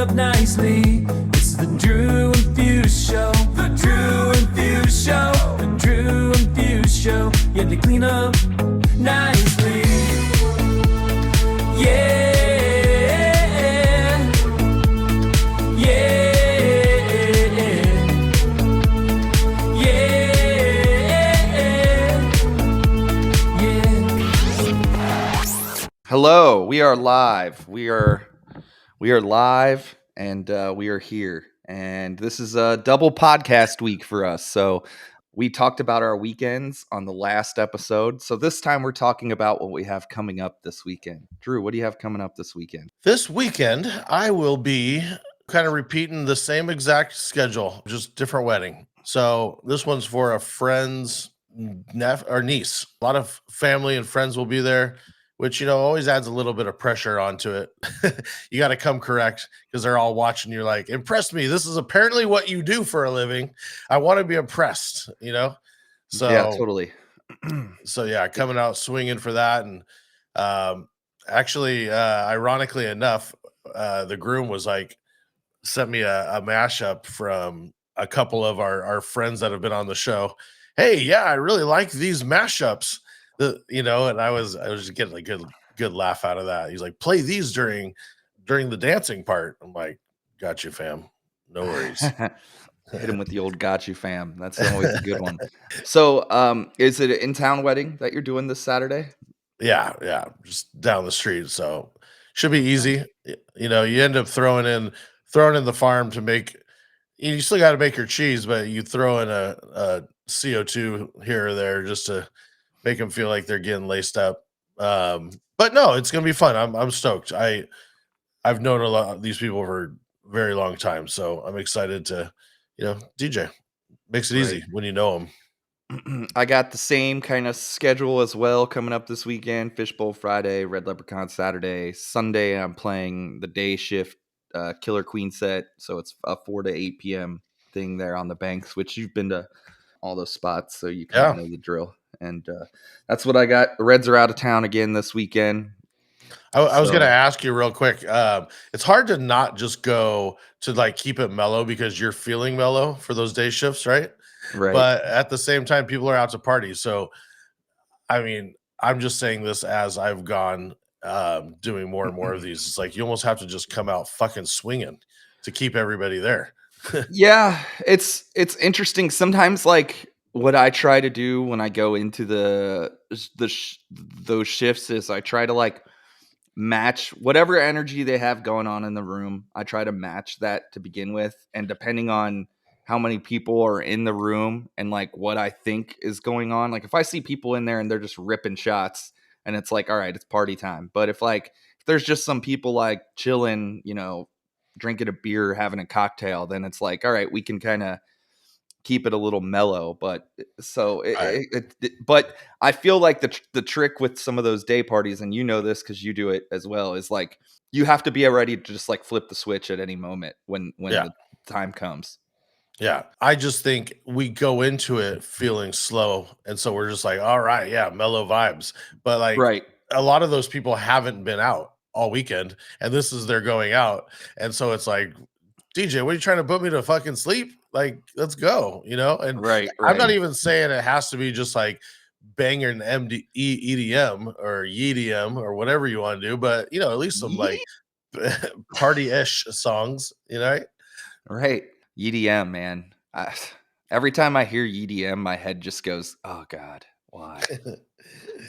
up nicely. It's the Drew and Fuse Show. The Drew and Fuse Show. The Drew and Fuse Show. Yeah, they clean up nicely. Yeah. Hello, we are live. We are live, and we are here. And this is a double podcast week for us. So we talked about our weekends on the last episode. So this time we're talking about what we have coming up this weekend. Drew, what do you have coming up this weekend? This weekend, I will be kind of repeating the same exact schedule, just different wedding. So this one's for a friend's niece. A lot of family and friends will be there, which, always adds a little bit of pressure onto it. You got to come correct because they're all watching. You're like, impress me. This is apparently what you do for a living. I want to be impressed, So Yeah, totally. So yeah, coming out swinging for that. And actually, ironically enough, the groom was like, sent me a mashup from a couple of our friends that have been on the show. Hey, yeah, I really like these mashups. And I was just getting a good laugh out of that. He's like, play these during the dancing part. I'm like, got you, fam. No worries. Hit him with the old got you, fam. That's always a good one. So is it an in-town wedding that you're doing this Saturday? Yeah, just down the street. So should be easy. You end up throwing in the farm to make. You still got to make your cheese, but you throw in a CO2 here or there just to make them feel like they're getting laced up. But no, it's gonna be fun. I'm stoked. I've known a lot of these people for a very long time, so I'm excited to, DJ. Makes it easy when you know them. I got the same kind of schedule as well coming up this weekend. Fishbowl Friday, Red Leprechaun Saturday. Sunday, I'm playing the day shift Killer Queen set. So it's a 4 to 8 p.m. thing there on the banks, which you've been to all those spots, so you kind of know the drill. And that's what I got. The Reds are out of town again this weekend. I was going to ask you real quick. It's hard to not just go to like keep it mellow because you're feeling mellow for those day shifts, right? Right. But at the same time, people are out to party. So, I mean, I'm just saying this as I've gone doing more and more of these. It's like you almost have to just come out fucking swinging to keep everybody there. Yeah, it's interesting. Sometimes, like what I try to do when I go into those shifts is I try to like match whatever energy they have going on in the room. I try to match that to begin with, and depending on how many people are in the room and like what I think is going on, like if I see people in there and they're just ripping shots and it's like, all right, it's party time. But if there's just some people like chilling, drinking a beer, having a cocktail, then it's like, all right, we can kind of keep it a little mellow. But but I feel like the trick with some of those day parties, and this because you do it as well, is like you have to be ready to just like flip the switch at any moment when the time comes. Yeah, I just think we go into it feeling slow, and so we're just like, all right, yeah, mellow vibes. But like a lot of those people haven't been out all weekend, and this is their going out, and so it's like, DJ, what are you trying to put me to fucking sleep? Like, let's go, And I'm not even saying it has to be just like banger and EDM or EDM or whatever you want to do, but at least some like party-ish songs, Right. EDM, man. Every time I hear EDM, my head just goes, "Oh God, why?"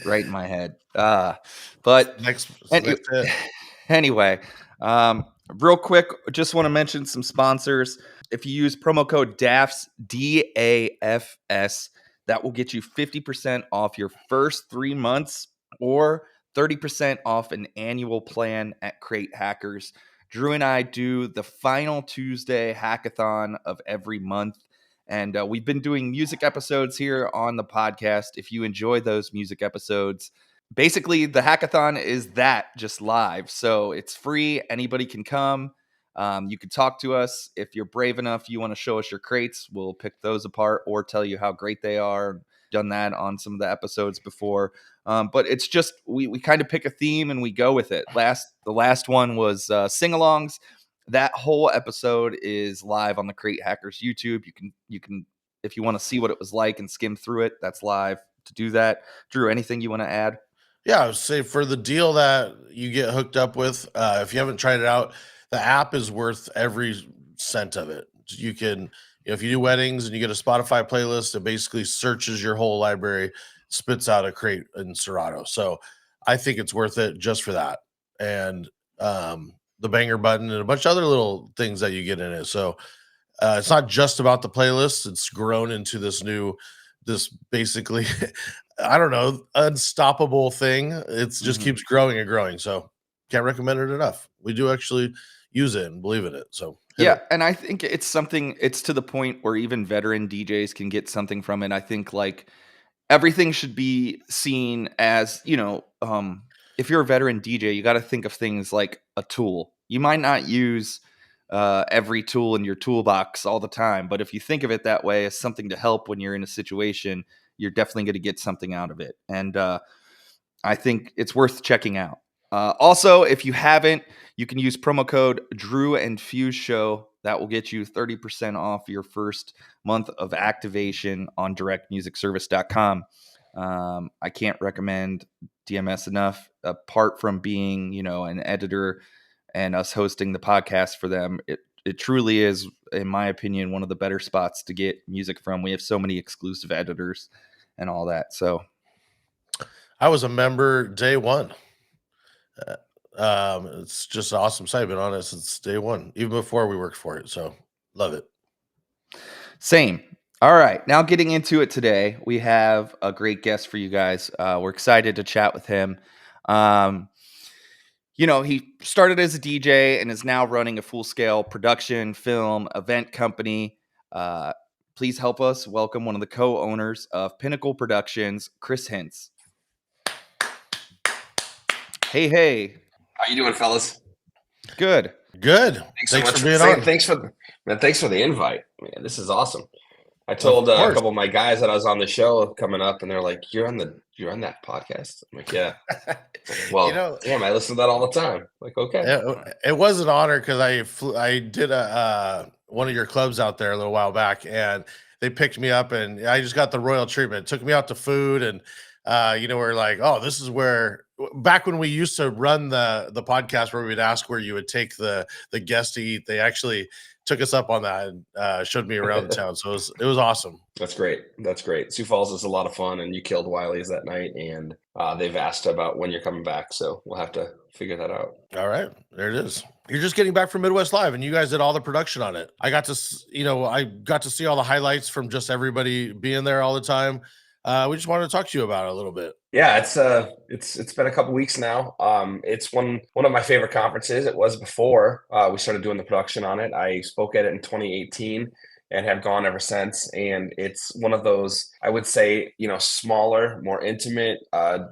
Right in my head. But anyway, real quick, just want to mention some sponsors. If you use promo code DAFS, DAFS, that will get you 50% off your first 3 months or 30% off an annual plan at Crate Hackers. Drew and I do the final Tuesday hackathon of every month, and we've been doing music episodes here on the podcast. If you enjoy those music episodes, basically the hackathon is that just live. So it's free. Anybody can come. You can talk to us. If you're brave enough, you want to show us your crates, we'll pick those apart or tell you how great they are. Done that on some of the episodes before. But it's just we kind of pick a theme and we go with it. The last one was sing-alongs. That whole episode is live on the Crate Hackers YouTube. You can if you want to see what it was like and skim through it, that's live to do that. Drew, anything you want to add? Yeah, I would say for the deal that you get hooked up with, if you haven't tried it out, the app is worth every cent of it. You can, if you do weddings and you get a Spotify playlist, it basically searches your whole library, spits out a crate in Serato. So I think it's worth it just for that. And the banger button and a bunch of other little things that you get in it. So it's not just about the playlist. It's grown into this basically, I don't know, unstoppable thing. It's just keeps growing and growing. So can't recommend it enough. We do actually use it and believe in it. So yeah, and I think it's to the point where even veteran DJs can get something from it. I think like everything should be seen as, if you're a veteran DJ, you got to think of things like a tool. You might not use every tool in your toolbox all the time, but if you think of it that way as something to help when you're in a situation, you're definitely going to get something out of it. And I think it's worth checking out. Also, if you haven't, you can use promo code Drew and Fuse Show. That will get you 30% off your first month of activation on directmusicservice.com. I can't recommend DMS enough. Apart from being, an editor and us hosting the podcast for them, it truly is, in my opinion, one of the better spots to get music from. We have so many exclusive editors and all that. So I was a member day one. It's just an awesome site. I've been on it since day one, even before we worked for it. So love it. Same. All right. Now getting into it today, we have a great guest for you guys. We're excited to chat with him. He started as a DJ and is now running a full-scale production, film, event company. Please help us welcome one of the co-owners of Pinnacle Productions, Chris Hintz. Hey. How you doing, fellas? Good. Thanks so much for being on. Thanks for the invite. Man, this is awesome. I told a couple of my guys that I was on the show coming up, and they're like, "You're on that podcast." I'm like, "Yeah." Well, damn, I listen to that all the time. Like, okay. It was an honor because I did one of your clubs out there a little while back, and they picked me up, and I just got the royal treatment. Took me out to food, and we're like, "Oh, this is where." Back when we used to run the podcast where we'd ask where you would take the guest to eat, they actually took us up on that and showed me around the town. So it was awesome. That's great. Sioux Falls is a lot of fun, and you killed Wiley's that night, and they've asked about when you're coming back. So we'll have to figure that out. All right. There it is. You're just getting back from Midwest Live, and you guys did all the production on it. I got to see all the highlights from just everybody being there all the time. We just wanted to talk to you about it a little bit. Yeah, it's been a couple weeks now. It's one of my favorite conferences. It was before we started doing the production on it. I spoke at it in 2018 and have gone ever since. And it's one of those, I would say, smaller, more intimate,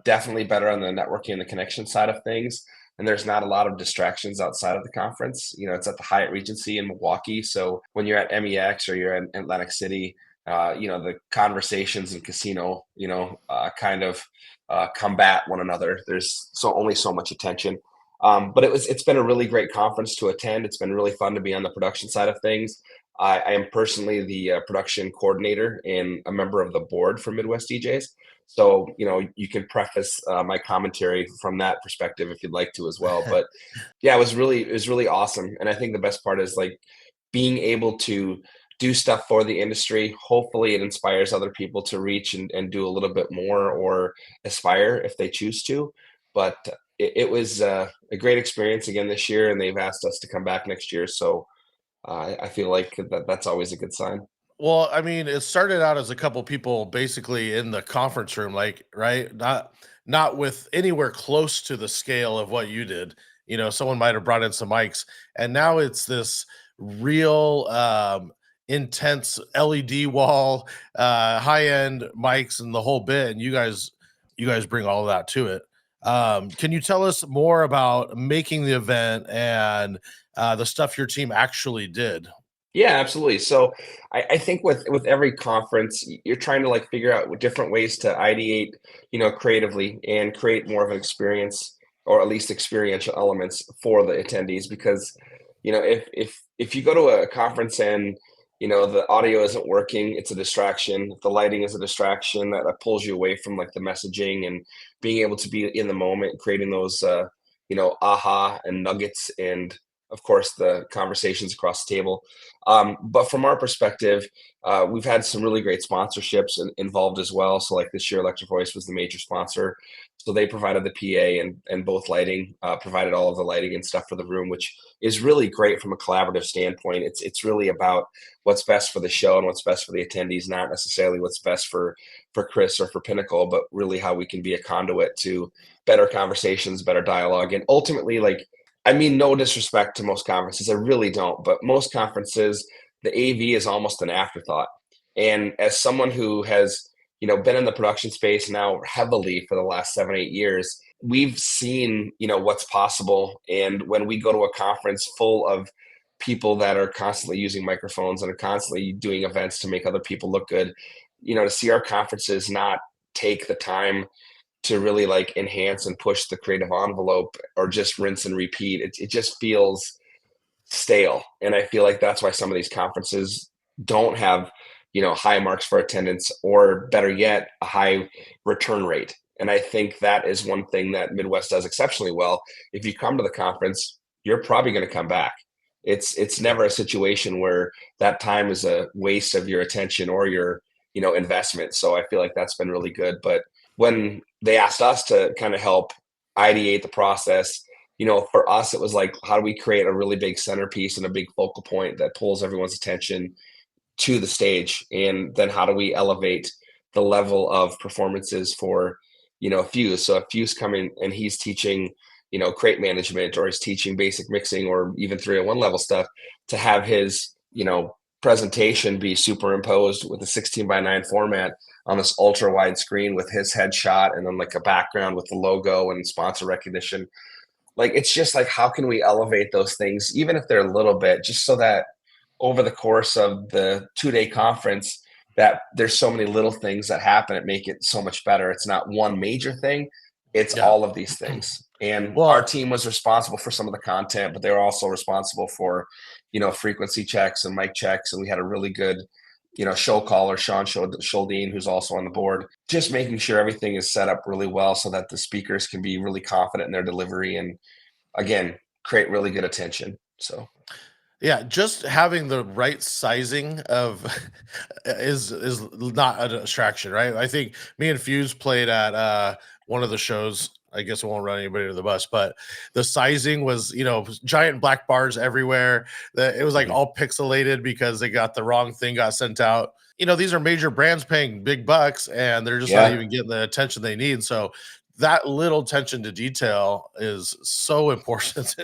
definitely better on the networking and the connection side of things. And there's not a lot of distractions outside of the conference. It's at the Hyatt Regency in Milwaukee. So when you're at MEX or you're in Atlantic City, the conversations in casino, kind of combat one another. There's only so much attention. But it's been a really great conference to attend. It's been really fun to be on the production side of things. I am personally the production coordinator and a member of the board for Midwest DJs. So, you can preface my commentary from that perspective if you'd like to as well. But yeah, it was really awesome. And I think the best part is like being able to do stuff for the industry. Hopefully it inspires other people to reach and do a little bit more or aspire if they choose to. But it was a great experience again this year, and they've asked us to come back next year. So I feel like that's always a good sign. Well, I mean, it started out as a couple people basically in the conference room, like, right? Not with anywhere close to the scale of what you did. Someone might have brought in some mics, and now it's this real intense LED wall, high-end mics and the whole bit, and you guys bring all of that to it. Can you tell us more about making the event and the stuff your team actually did? Yeah, absolutely. So I think with every conference, you're trying to figure out different ways to ideate, creatively and create more of an experience, or at least experiential elements for the attendees, because if you go to a conference and the audio isn't working, it's a distraction. If the lighting is a distraction, that pulls you away from like the messaging and being able to be in the moment, creating those aha and nuggets, and of course the conversations across the table. But from our perspective, we've had some really great sponsorships involved as well. So like this year, Electric Voice was the major sponsor. So they provided the PA and both lighting, provided all of the lighting and stuff for the room, which is really great from a collaborative standpoint. It's really about what's best for the show and what's best for the attendees, not necessarily what's best for Chris or for Pinnacle, but really how we can be a conduit to better conversations, better dialogue. And ultimately, like, I mean, no disrespect to most conferences, I really don't, but most conferences, the AV is almost an afterthought. And as someone who has been in the production space now heavily for the last 7-8 years, we've seen what's possible. And when we go to a conference full of people that are constantly using microphones and are constantly doing events to make other people look good, to see our conferences not take the time to really like enhance and push the creative envelope or just rinse and repeat, it just feels stale. And I feel like that's why some of these conferences don't have high marks for attendance, or better yet, a high return rate. And I think that is one thing that Midwest does exceptionally well. If you come to the conference, you're probably going to come back. It's never a situation where that time is a waste of your attention or your investment. So I feel like that's been really good. But when they asked us to kind of help ideate the process, for us, it was like, how do we create a really big centerpiece and a big focal point that pulls everyone's attention to the stage? And then how do we elevate the level of performances for, Fuse? So if Fuse coming and he's teaching, crate management, or he's teaching basic mixing, or even 301 level stuff, to have his, presentation be superimposed with a 16:9 format on this ultra wide screen with his headshot, and then like a background with the logo and sponsor recognition. Like, it's just like, how can we elevate those things, even if they're a little bit, just so that over the course of the 2-day conference, that there's so many little things that happen that make it so much better. It's not one major thing, it's all of these things. And our team was responsible for some of the content, but they were also responsible for, frequency checks and mic checks. And we had a really good, show caller, Sean Schuldine, who's also on the board, just making sure everything is set up really well so that the speakers can be really confident in their delivery and, again, create really good attention. So yeah, just having the right sizing of is not a distraction, right? I think me and Fuse played at one of the shows. I guess I won't run anybody to the bus, but the sizing was, giant black bars everywhere. It was like all pixelated because they got the wrong thing got sent out. These are major brands paying big bucks, and they're just not even getting the attention they need. So that little attention to detail is so important.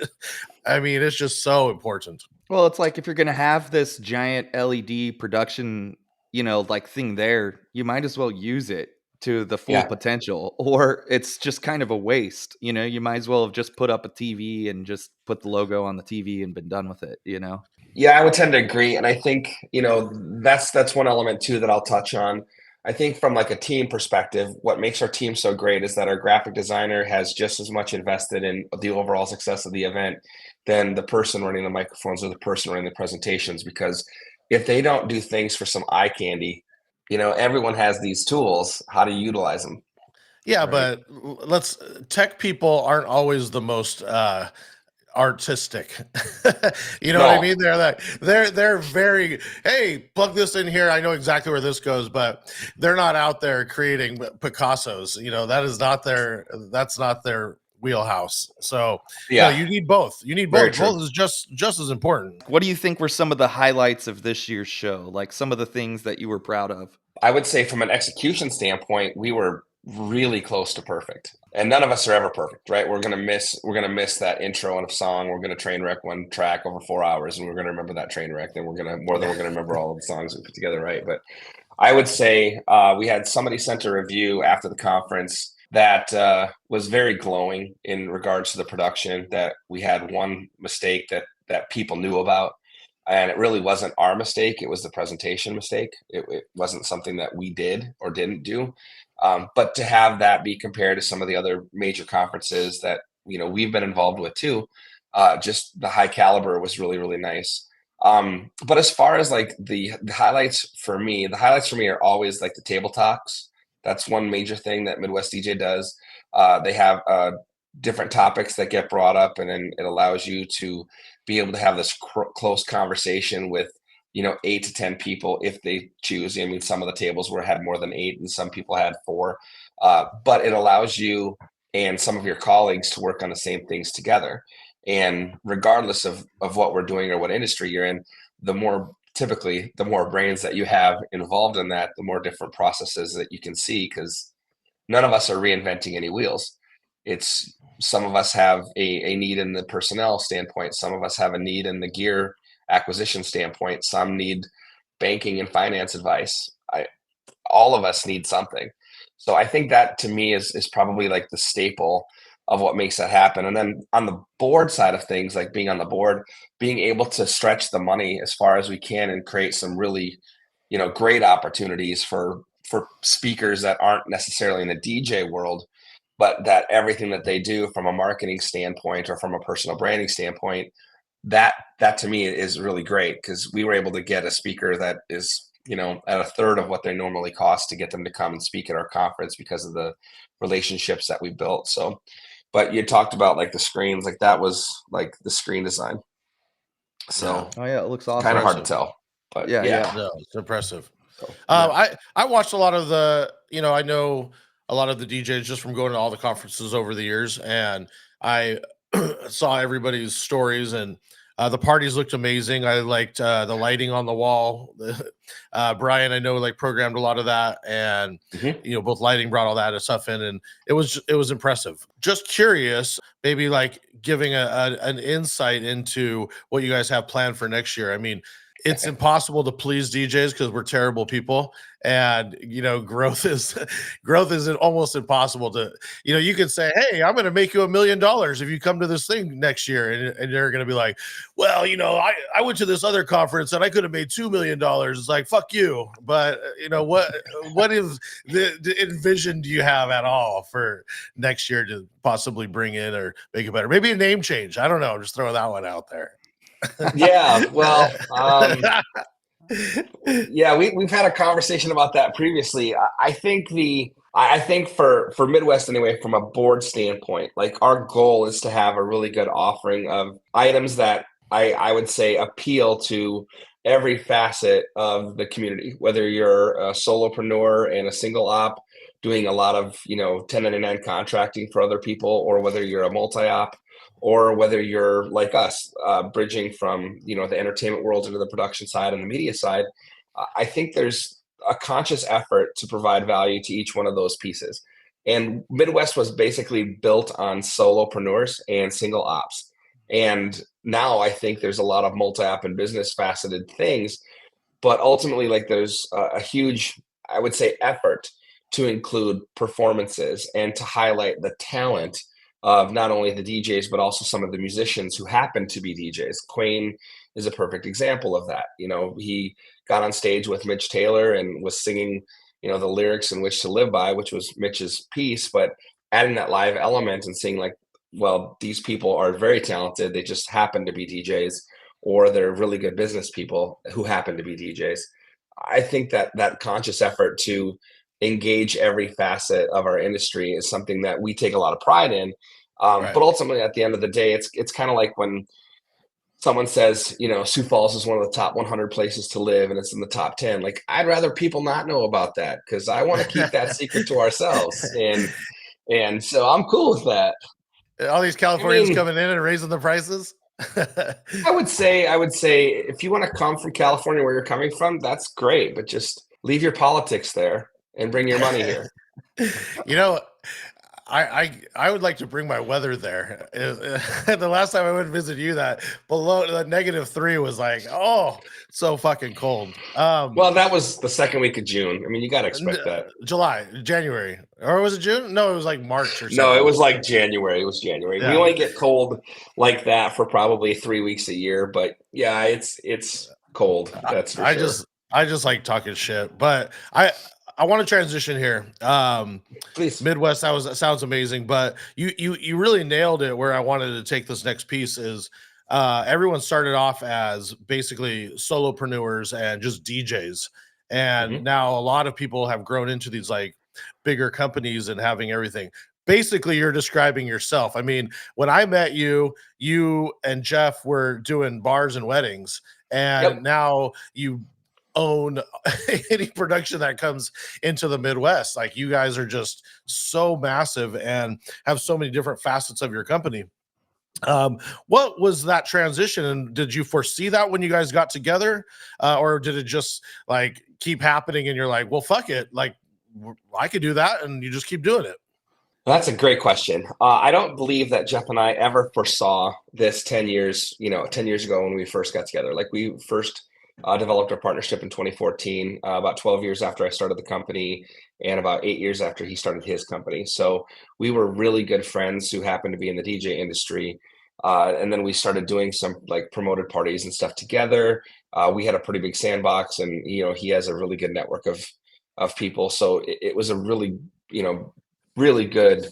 I mean, it's just so important. Well, it's like, if you're going to have this giant LED production, like thing there, you might as well use it to the full potential, or it's just kind of a waste. You might as well have just put up a TV and just put the logo on the TV and been done with it, Yeah, I would tend to agree. And I think, that's one element too that I'll touch on. I think from like a team perspective, what makes our team so great is that our graphic designer has just as much invested in the overall success of the event than the person running the microphones or the person running the presentations. Because if they don't do things for some eye candy, everyone has these tools. How to utilize them? Yeah, right? But tech people aren't always the most artistic. What I mean? They're very, hey, plug this in here, I know exactly where this goes, but they're not out there creating Picassos. That's not their wheelhouse. So you need both. Both is just as important. What do you think were some of the highlights of this year's show? Like, some of the things that you were proud of? I would say from an execution standpoint, we were really close to perfect. And none of us are ever perfect, right? We're gonna miss that intro and a song. We're gonna train wreck one track over 4 hours, and we're gonna remember that train wreck. Then we're gonna remember all of the songs we put together, right? But I would say we had somebody sent a review after the conference that was very glowing in regards to the production. That we had one mistake that people knew about, and it really wasn't our mistake. It was the presentation mistake. It wasn't something that we did or didn't do. But to have that be compared to some of the other major conferences that we've been involved with too, just the high caliber was really, really nice. But as far as like the highlights for me, are always like the table talks. That's one major thing that Midwest DJ does. They have different topics that get brought up, and then it allows you to be able to have this close conversation with 8 to 10 people if they choose. I mean, some of the tables had more than 8, and some people had 4. But it allows you and some of your colleagues to work on the same things together. And regardless of what we're doing or what industry you're in, the more brains that you have involved in that, the more different processes that you can see, because none of us are reinventing any wheels. It's some of us have a need in the personnel standpoint. Some of us have a need in the gear acquisition standpoint. Some need banking and finance advice. All of us need something. So I think that to me is probably like the staple of what makes that happen. And then on the board side of things, like being on the board, being able to stretch the money as far as we can and create some really, great opportunities for speakers that aren't necessarily in the DJ world, but that everything that they do from a marketing standpoint or from a personal branding standpoint, that to me is really great, because we were able to get a speaker that is, at a third of what they normally cost to get them to come and speak at our conference because of the relationships that we built. So, but you talked about like the screens, like that was like the screen design. So, oh yeah, it looks awesome. Kind of hard to tell, but yeah. No, it's impressive. So, I watched a lot of the, I know a lot of the DJs just from going to all the conferences over the years, and I saw everybody's stories, and the parties looked amazing. I liked the lighting on the wall. Brian, I know, like programmed a lot of that, and both lighting brought all that stuff in, and it was impressive. Just curious, maybe like giving an insight into what you guys have planned for next year. I mean, it's impossible to please DJs because we're terrible people, and growth is almost impossible to. You could say, "Hey, I'm going to make you $1 million if you come to this thing next year," and they're going to be like, "Well, I went to this other conference and I could have made $2 million." It's like, fuck you. But what is the envision do you have at all for next year to possibly bring in or make it better? Maybe a name change. I don't know. Just throw that one out there. Yeah, well, we've had a conversation about that previously. I think for Midwest anyway, from a board standpoint, like our goal is to have a really good offering of items that I would say appeal to every facet of the community, whether you're a solopreneur and a single op doing a lot of 1099 contracting for other people, or whether you're a multi-op, or whether you're like us, bridging from the entertainment world into the production side and the media side. I think there's a conscious effort to provide value to each one of those pieces. And Midwest was basically built on solopreneurs and single ops. And now I think there's a lot of multi-op and business faceted things, but ultimately, like, there's a huge, I would say, effort to include performances and to highlight the talent of not only the DJs, but also some of the musicians who happen to be DJs. Quayne is a perfect example of that. He got on stage with Mitch Taylor and was singing, the lyrics in Which to Live By, which was Mitch's piece, but adding that live element and saying like, well, these people are very talented. They just happen to be DJs, or they're really good business people who happen to be DJs. I think that conscious effort to engage every facet of our industry is something that we take a lot of pride in. Right. But ultimately, at the end of the day, it's kind of like when someone says, Sioux Falls is one of the top 100 places to live, and it's in the top 10. Like, I'd rather people not know about that, because I want to keep that secret to ourselves. And so I'm cool with that. All these Californians coming in and raising the prices. I would say if you want to come from California, where you're coming from, that's great, but just leave your politics there and bring your money here. I would like to bring my weather there. The last time I went to visit you, that below the -3 was like, oh, so fucking cold. Well, that was the second week of June. I mean, you got to expect that. January, or was it June? No, it was like March or something. No, it was like January. It was January. Yeah. We only get cold like that for probably 3 weeks a year, but yeah, it's cold. That's for sure. I just like talking shit, but I want to transition here. Please. Midwest, sounds amazing, but you really nailed it. Where I wanted to take this next piece is everyone started off as basically solopreneurs and just DJs, and now a lot of people have grown into these like bigger companies and having everything. Basically, you're describing yourself. I mean, when I met you, you and Jeff were doing bars and weddings, and now you own any production that comes into the Midwest. Like, you guys are just so massive and have so many different facets of your company. What was that transition, and did you foresee that when you guys got together, or did it just like keep happening and you're like, well, fuck it, like I could do that, and you just keep doing it? That's a great question. I don't believe that Jeff and I ever foresaw this 10 years ago when we first got together. Like, we first developed our partnership in 2014, about 12 years after I started the company and about 8 years after he started his company. So we were really good friends who happened to be in the DJ industry. And then we started doing some like promoted parties and stuff together. We had a pretty big sandbox, and, he has a really good network of people. So it was a really, really good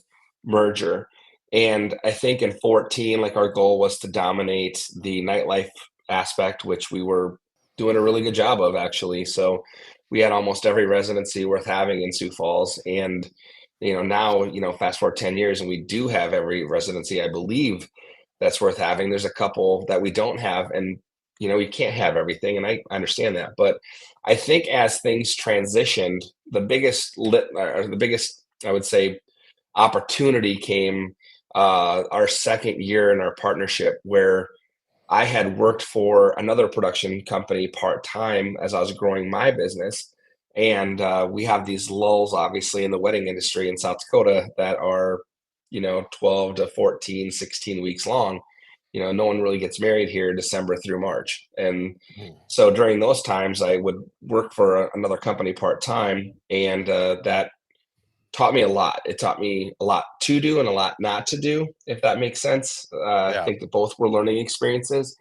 merger. And I think in 14, like, our goal was to dominate the nightlife aspect, which we were doing a really good job of, actually. So we had almost every residency worth having in Sioux Falls. And, now, fast forward 10 years, and we do have every residency, I believe, that's worth having. There's a couple that we don't have, and, you can't have everything. And I understand that. But I think as things transitioned, the biggest, I would say, opportunity came our second year in our partnership, where I had worked for another production company part-time as I was growing my business. And we have these lulls, obviously, in the wedding industry in South Dakota that are, 12 to 14, 16 weeks long. No one really gets married here December through March. And so during those times, I would work for another company part-time, and that taught me a lot. It taught me a lot to do and a lot not to do, if that makes sense. I think that both were learning experiences.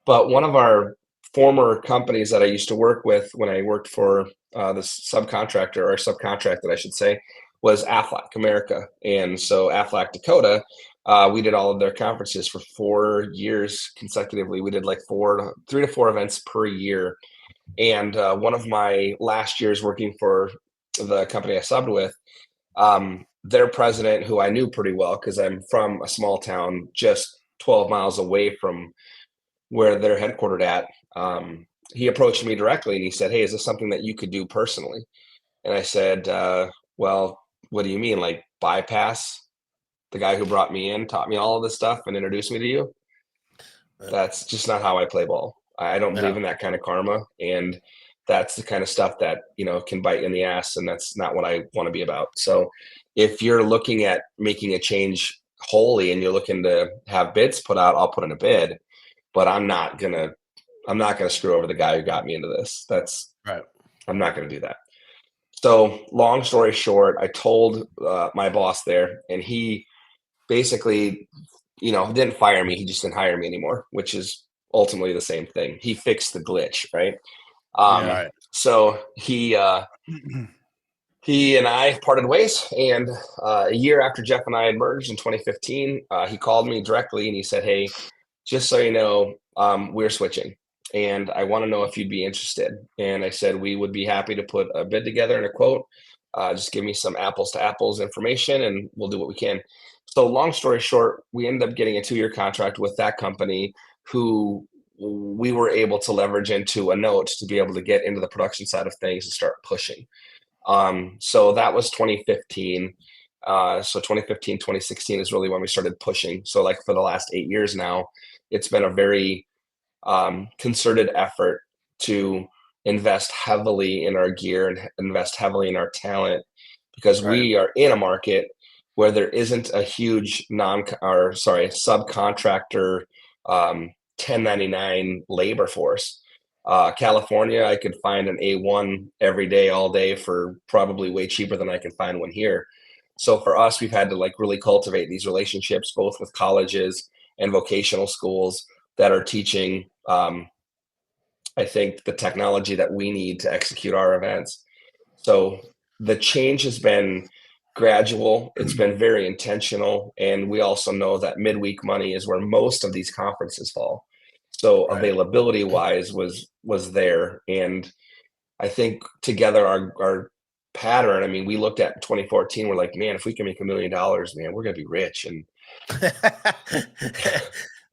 But one of our former companies that I used to work with when I worked for the subcontracted, I should say, was Aflac America. And so Aflac Dakota, we did all of their conferences for 4 years consecutively. We did like 3 to 4 events per year. And one of my last years working for the company I subbed with, their president, who I knew pretty well because I'm from a small town just 12 miles away from where they're headquartered at, he approached me directly and he said, "Hey, is this something that you could do personally?" And I said, well, what do you mean? Like, bypass the guy who brought me in, taught me all of this stuff, and introduced me to you? That's just not how I play ball. I don't believe in that kind of karma. And that's the kind of stuff that, can bite you in the ass. And that's not what I want to be about. So if you're looking at making a change wholly and you're looking to have bids put out, I'll put in a bid, but I'm not going to screw over the guy who got me into this. That's right. I'm not going to do that. So long story short, I told my boss there, and he basically, didn't fire me. He just didn't hire me anymore, which is ultimately the same thing. He fixed the glitch, right? So he and I parted ways, and a year after Jeff and I had merged in 2015, he called me directly and he said, "Hey, just so you know, we're switching, and I want to know if you'd be interested." And I said, "We would be happy to put a bid together and a quote. Just give me some apples to apples information and we'll do what we can." So long story short, we ended up getting a 2-year contract with that company, who we were able to leverage into a note to be able to get into the production side of things and start pushing. So that was 2015. So 2015, 2016 is really when we started pushing. So like for the last 8 years now, it's been a very concerted effort to invest heavily in our gear and invest heavily in our talent, because we are in a market where there isn't a huge subcontractor 1099 labor force. California, I could find an A1 every day, all day, for probably way cheaper than I can find one here. So for us, we've had to like really cultivate these relationships, both with colleges and vocational schools that are teaching, I think, the technology that we need to execute our events. So the change has been gradual. It's been very intentional. And we also know that midweek money is where most of these conferences fall. So availability wise was there. And I think together our pattern, I mean, we looked at 2014, we're like, man, if we can make $1 million, man, we're gonna be rich. And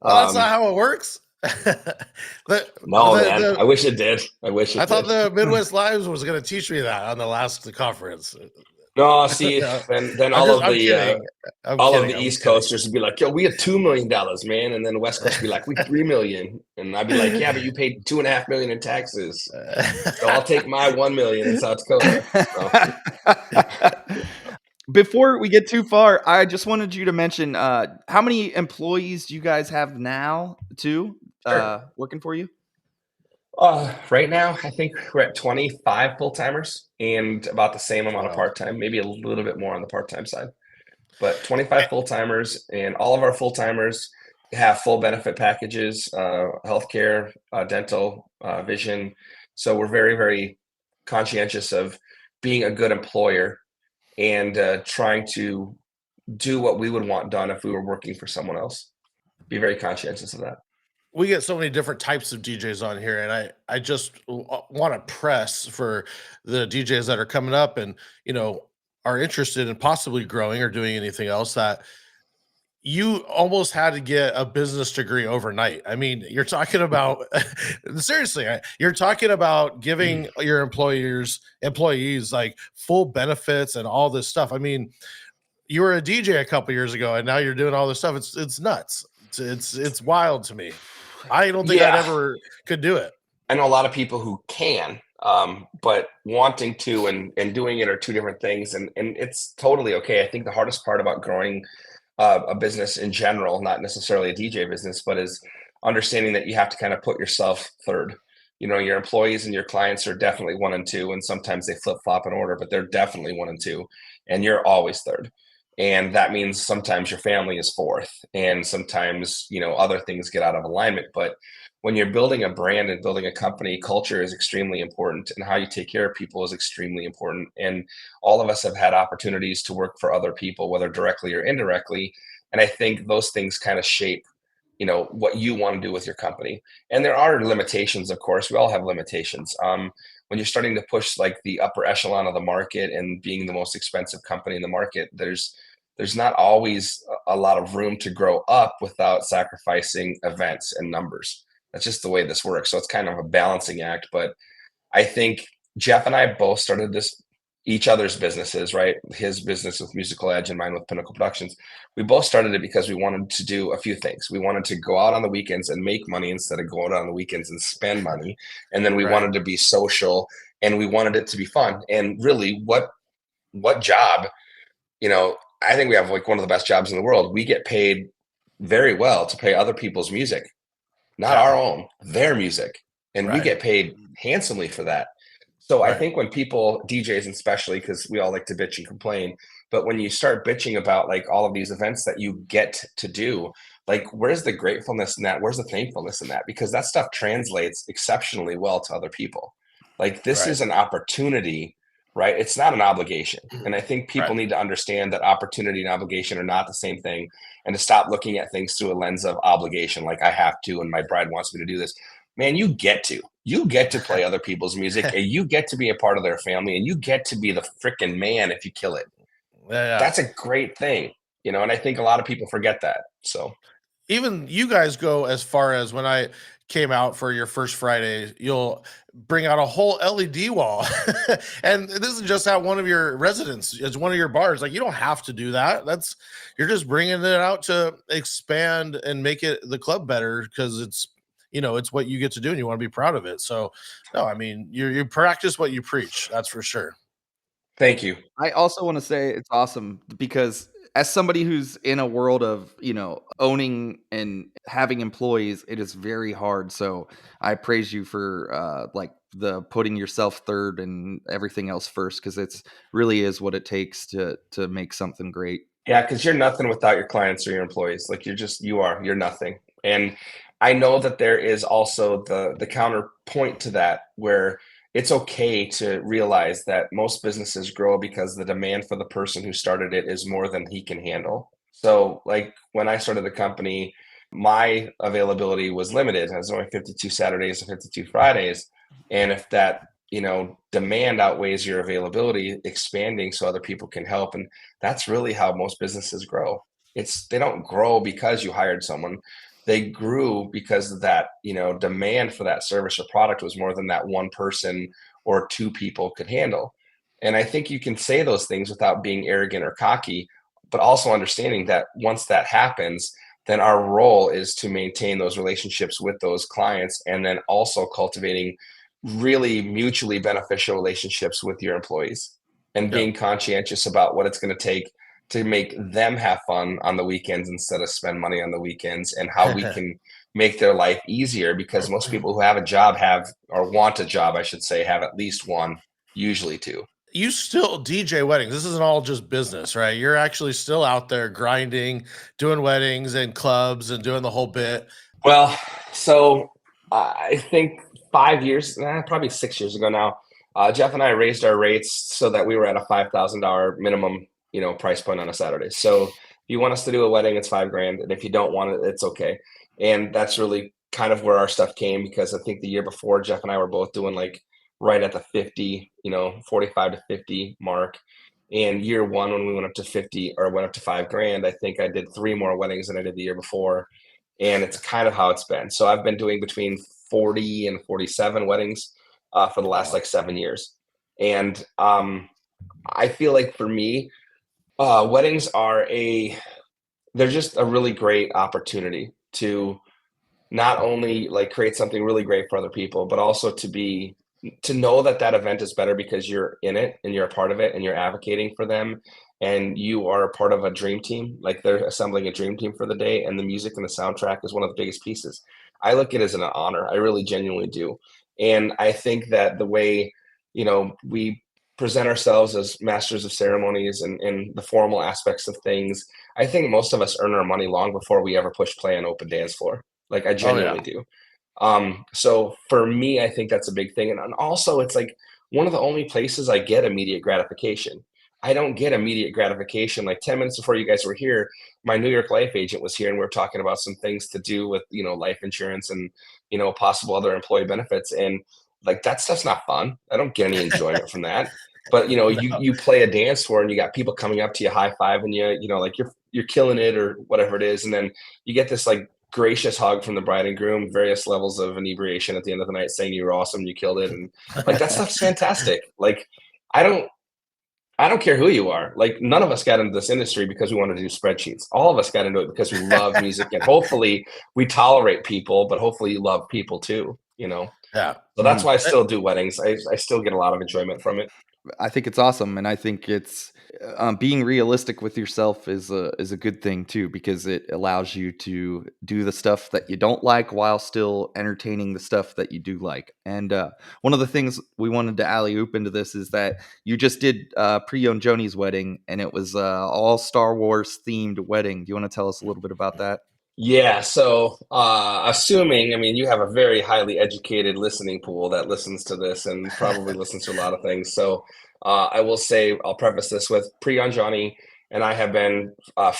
well, that's not how it works. Man, I wish it did. I thought the Midwest Lives was going to teach me that on the last conference. No, see, then all of the East Coasters would be like, yo, we had $2 million, man. And then the West Coast would be like, we $3 million. And I'd be like, yeah, but you paid $2.5 million in taxes. So I'll take my $1 million in South Dakota. So. Before we get too far, I just wanted you to mention how many employees do you guys have now, too, working for you? Right now, I think we're at 25 full-timers and about the same amount of part-time, maybe a little bit more on the part-time side. But 25 full-timers, and all of our full-timers have full benefit packages, healthcare, dental, vision. So we're very, very conscientious of being a good employer and trying to do what we would want done if we were working for someone else. Be very conscientious of that. We get so many different types of DJs on here, and I just want to press for the DJs that are coming up and, you know, are interested in possibly growing or doing anything else, that you almost had to get a business degree overnight. I mean, you're talking about seriously, you're talking about giving your employees like full benefits and all this stuff. I mean, you were a DJ a couple years ago and now you're doing all this stuff. It's nuts. It's wild to me. I don't think I'd ever could do it. I know a lot of people who can, but wanting to and doing it are two different things. And it's totally okay. I think the hardest part about growing a business in general, not necessarily a DJ business, but is understanding that you have to kind of put yourself third. You know, your employees and your clients are definitely 1 and 2, and sometimes they flip flop in order, but they're definitely 1 and 2, and you're always third. And that means sometimes your family is fourth, and sometimes, you know, other things get out of alignment. But when you're building a brand and building a company, culture is extremely important, and how you take care of people is extremely important. And all of us have had opportunities to work for other people, whether directly or indirectly. And I think those things kind of shape, you know, what you want to do with your company. And there are limitations, of course. We all have limitations. When you're starting to push like the upper echelon of the market and being the most expensive company in the market, there's not always a lot of room to grow up without sacrificing events and numbers. That's just the way this works. So it's kind of a balancing act. But I think Jeff and I both started each other's businesses, right? His business with Musical Edge and mine with Pinnacle Productions. We both started it because we wanted to do a few things. We wanted to go out on the weekends and make money instead of going out on the weekends and spend money. And then we wanted to be social, and we wanted it to be fun. And really, what job, you know, I think we have like one of the best jobs in the world. We get paid very well to play other people's music, not our own, their music. And we get paid handsomely for that. So I think when people, DJs especially, because we all like to bitch and complain, but when you start bitching about like all of these events that you get to do, like where's the gratefulness in that? Where's the thankfulness in that? Because that stuff translates exceptionally well to other people. Like this is an opportunity, right? It's not an obligation. And I think people need to understand that opportunity and obligation are not the same thing, and to stop looking at things through a lens of obligation. Like I have to, and my bride wants me to do this. Man, you get to play other people's music, and you get to be a part of their family, and you get to be the freaking man if you kill it. That's a great thing, you know, and I think a lot of people forget that. So even you guys go as far as when I came out for your first Friday, you'll bring out a whole LED wall. And this is just at one of your residents. It's one of your bars. Like, you don't have to do that. You're just bringing it out to expand and make it the club better, because it's, you know, it's what you get to do and you want to be proud of it. So no, I mean, you practice what you preach. That's for sure. Thank you. I also want to say it's awesome because as somebody who's in a world of, you know, owning and having employees, it is very hard. So I praise you for like the putting yourself third and everything else first, because it's really is what it takes to make something great. Yeah, because you're nothing without your clients or your employees. Like you're nothing. And I know that there is also the counterpoint to that, where it's okay to realize that most businesses grow because the demand for the person who started it is more than he can handle. So, like when I started the company, my availability was limited. I was only 52 Saturdays and 52 Fridays. And if that, demand outweighs your availability, expanding so other people can help. And that's really how most businesses grow. They don't grow because you hired someone. They grew because of that, demand for that service or product was more than that one person or two people could handle. And I think you can say those things without being arrogant or cocky, but also understanding that once that happens, then our role is to maintain those relationships with those clients and then also cultivating really mutually beneficial relationships with your employees and being conscientious about what it's going to take to make them have fun on the weekends instead of spend money on the weekends, and how we can make their life easier, because most people who have a job or want a job, I should say, have at least one, usually two. You still DJ weddings. This isn't all just business, right? You're actually still out there grinding, doing weddings and clubs and doing the whole bit. Well, so I think 5 years, probably 6 years ago now, Jeff and I raised our rates so that we were at a $5,000 minimum, price point on a Saturday. So if you want us to do a wedding, it's $5,000. And if you don't want it, it's okay. And that's really kind of where our stuff came, because I think the year before, Jeff and I were both doing like right at the 50, 45 to 50 mark. And year one, when we went up to 50 or went up to $5,000, I think I did 3 more weddings than I did the year before. And it's kind of how it's been. So I've been doing between 40 and 47 weddings for the last like 7 years. And I feel like for me, weddings they're just a really great opportunity to not only like create something really great for other people, but also to know that event is better because you're in it and you're a part of it and you're advocating for them and you are a part of a dream team. Like they're assembling a dream team for the day, and the music and the soundtrack is one of the biggest pieces. I look at it as an honor. I really genuinely do. And I think that the way, we present ourselves as masters of ceremonies and the formal aspects of things, I think most of us earn our money long before we ever push play on open dance floor. Like I genuinely do. So for me, I think that's a big thing. And also it's like one of the only places I get immediate gratification. I don't get immediate gratification. Like 10 minutes before you guys were here, my New York Life agent was here and we were talking about some things to do with, life insurance and, possible other employee benefits. And like, that stuff's not fun. I don't get any enjoyment from that. But, you play a dance floor and you got people coming up to you, high five, and like you're killing it or whatever it is. And then you get this like gracious hug from the bride and groom, various levels of inebriation at the end of the night saying you were awesome, you killed it. And like, that stuff's fantastic. Like, I don't care who you are. Like, none of us got into this industry because we wanted to do spreadsheets. All of us got into it because we love music, and hopefully we tolerate people, but hopefully you love people too, Yeah. So that's why I still do weddings. I still get a lot of enjoyment from it. I think it's awesome, and I think it's being realistic with yourself is a good thing too, because it allows you to do the stuff that you don't like while still entertaining the stuff that you do like. And one of the things we wanted to alley-oop into this is that you just did Priyo and Joni's wedding, and it was all Star Wars themed wedding. Do you want to tell us a little bit about that? Yeah, so you have a very highly educated listening pool that listens to this and probably listens to a lot of things. So I will say, I'll preface this with Priya and Joni and I have been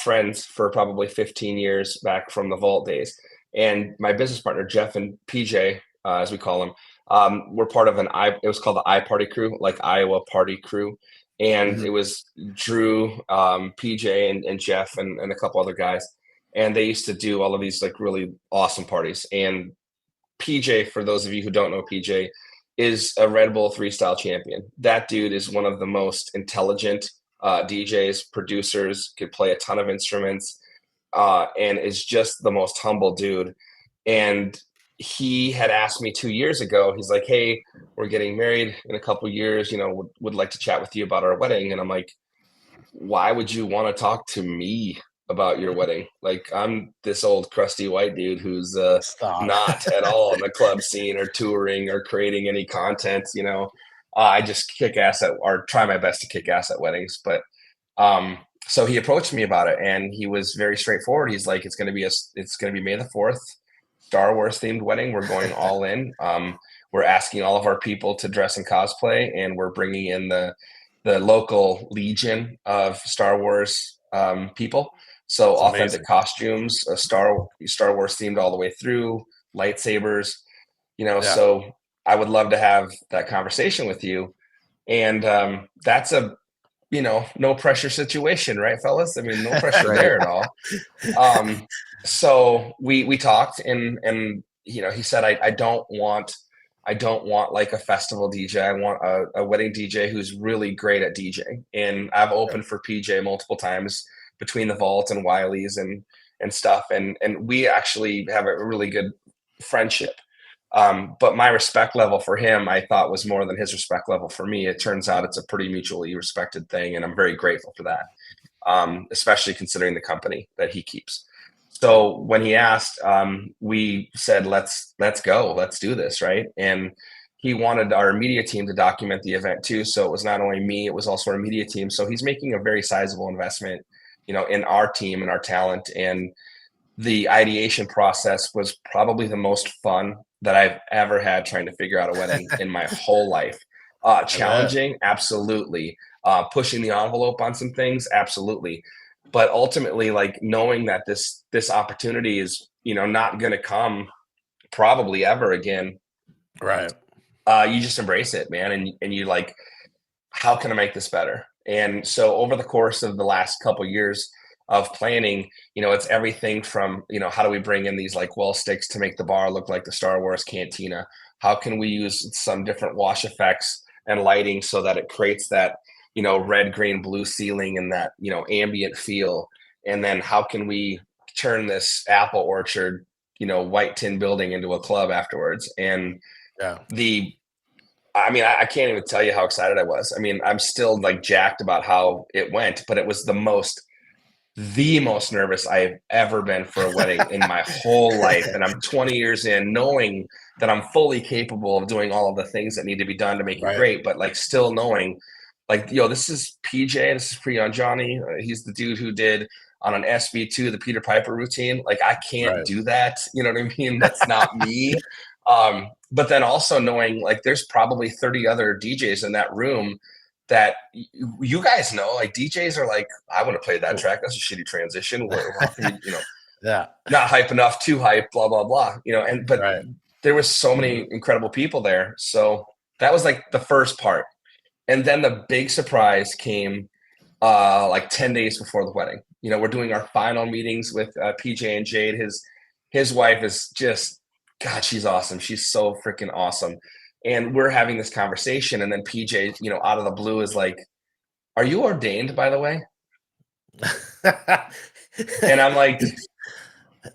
friends for probably 15 years back from the Vault days. And my business partner, Jeff and PJ, as we call them, were part of it was called the iParty Crew, like Iowa Party Crew. And it was Drew, PJ, and Jeff, and a couple other guys. And they used to do all of these like really awesome parties. And PJ, for those of you who don't know PJ, is a Red Bull freestyle champion. That dude is one of the most intelligent DJs, producers, could play a ton of instruments, and is just the most humble dude. And he had asked me 2 years ago, he's like, hey, we're getting married in a couple of years, would like to chat with you about our wedding. And I'm like, why would you want to talk to me about your wedding? Like, I'm this old crusty white dude who's not at all in the club scene or touring or creating any content. I just kick ass or try my best to kick ass at weddings. But so he approached me about it, and he was very straightforward. He's like, it's going to be May the 4th, Star Wars themed wedding. We're going all in. We're we're asking all of our people to dress in cosplay, and we're bringing in the local legion of Star Wars people. So That's authentic amazing. costumes, Star Wars themed all the way through, lightsabers, Yeah. So I would love to have that conversation with you. And that's a, no pressure situation, right, fellas? I mean, no pressure there at all. So we talked, and he said, I don't want like a festival DJ. I want a wedding DJ who's really great at DJing. And I've opened for PJ multiple times between the Vault and Wiley's and stuff. And we actually have a really good friendship. But my respect level for him, I thought, was more than his respect level for me. It turns out it's a pretty mutually respected thing, and I'm very grateful for that, especially considering the company that he keeps. So when he asked, we said, let's go, let's do this, right? And he wanted our media team to document the event too. So it was not only me, it was also our media team. So he's making a very sizable investment, in our team and our talent. And the ideation process was probably the most fun that I've ever had trying to figure out a wedding in my whole life. Challenging, absolutely. Pushing the envelope on some things, absolutely. But ultimately, like, knowing that this opportunity is, not going to come probably ever again. Right. You just embrace it, man. And you like, how can I make this better? And so over the course of the last couple of years of planning, it's everything from, how do we bring in these like wall sticks to make the bar look like the Star Wars cantina? How can we use some different wash effects and lighting so that it creates that, red, green, blue ceiling and that, ambient feel? And then how can we turn this apple orchard, white tin building into a club afterwards? And I can't even tell you how excited I was. I mean, I'm still like jacked about how it went, but it was the most nervous I've ever been for a wedding in my whole life. And I'm 20 years in, knowing that I'm fully capable of doing all of the things that need to be done to make it great, but like still knowing like, this is PJ, this is Priyan Johnny. He's the dude who did on an SB2, the Peter Piper routine. Like, I can't do that. You know what I mean? That's not me. But then also knowing like there's probably 30 other DJs in that room that you guys know, like DJs are like, I want to play that track. That's a shitty transition. Not hype enough, too hype, blah, blah, blah, but there was so many incredible people there. So that was like the first part. And then the big surprise came like 10 days before the wedding. We're doing our final meetings with PJ and Jade. His wife is just, God, she's awesome. She's so freaking awesome. And we're having this conversation, and then PJ, out of the blue is like, "Are you ordained, by the way?" And I'm like,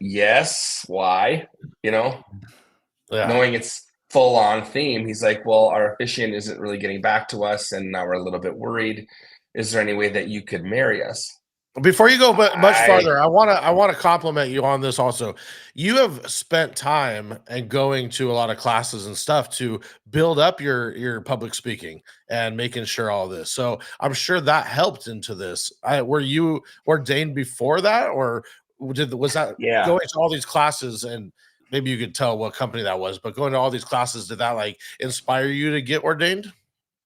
"Yes, why?" Knowing it's full on theme. He's like, "Well, our officiant isn't really getting back to us, and now we're a little bit worried. Is there any way that you could marry us?" Before you go much farther, I want to compliment you on this also. You have spent time and going to a lot of classes and stuff to build up your public speaking and making sure all this. So I'm sure that helped into this. Were you ordained before that, or was that going to all these classes? And maybe you could tell what company that was, but going to all these classes, did that like inspire you to get ordained?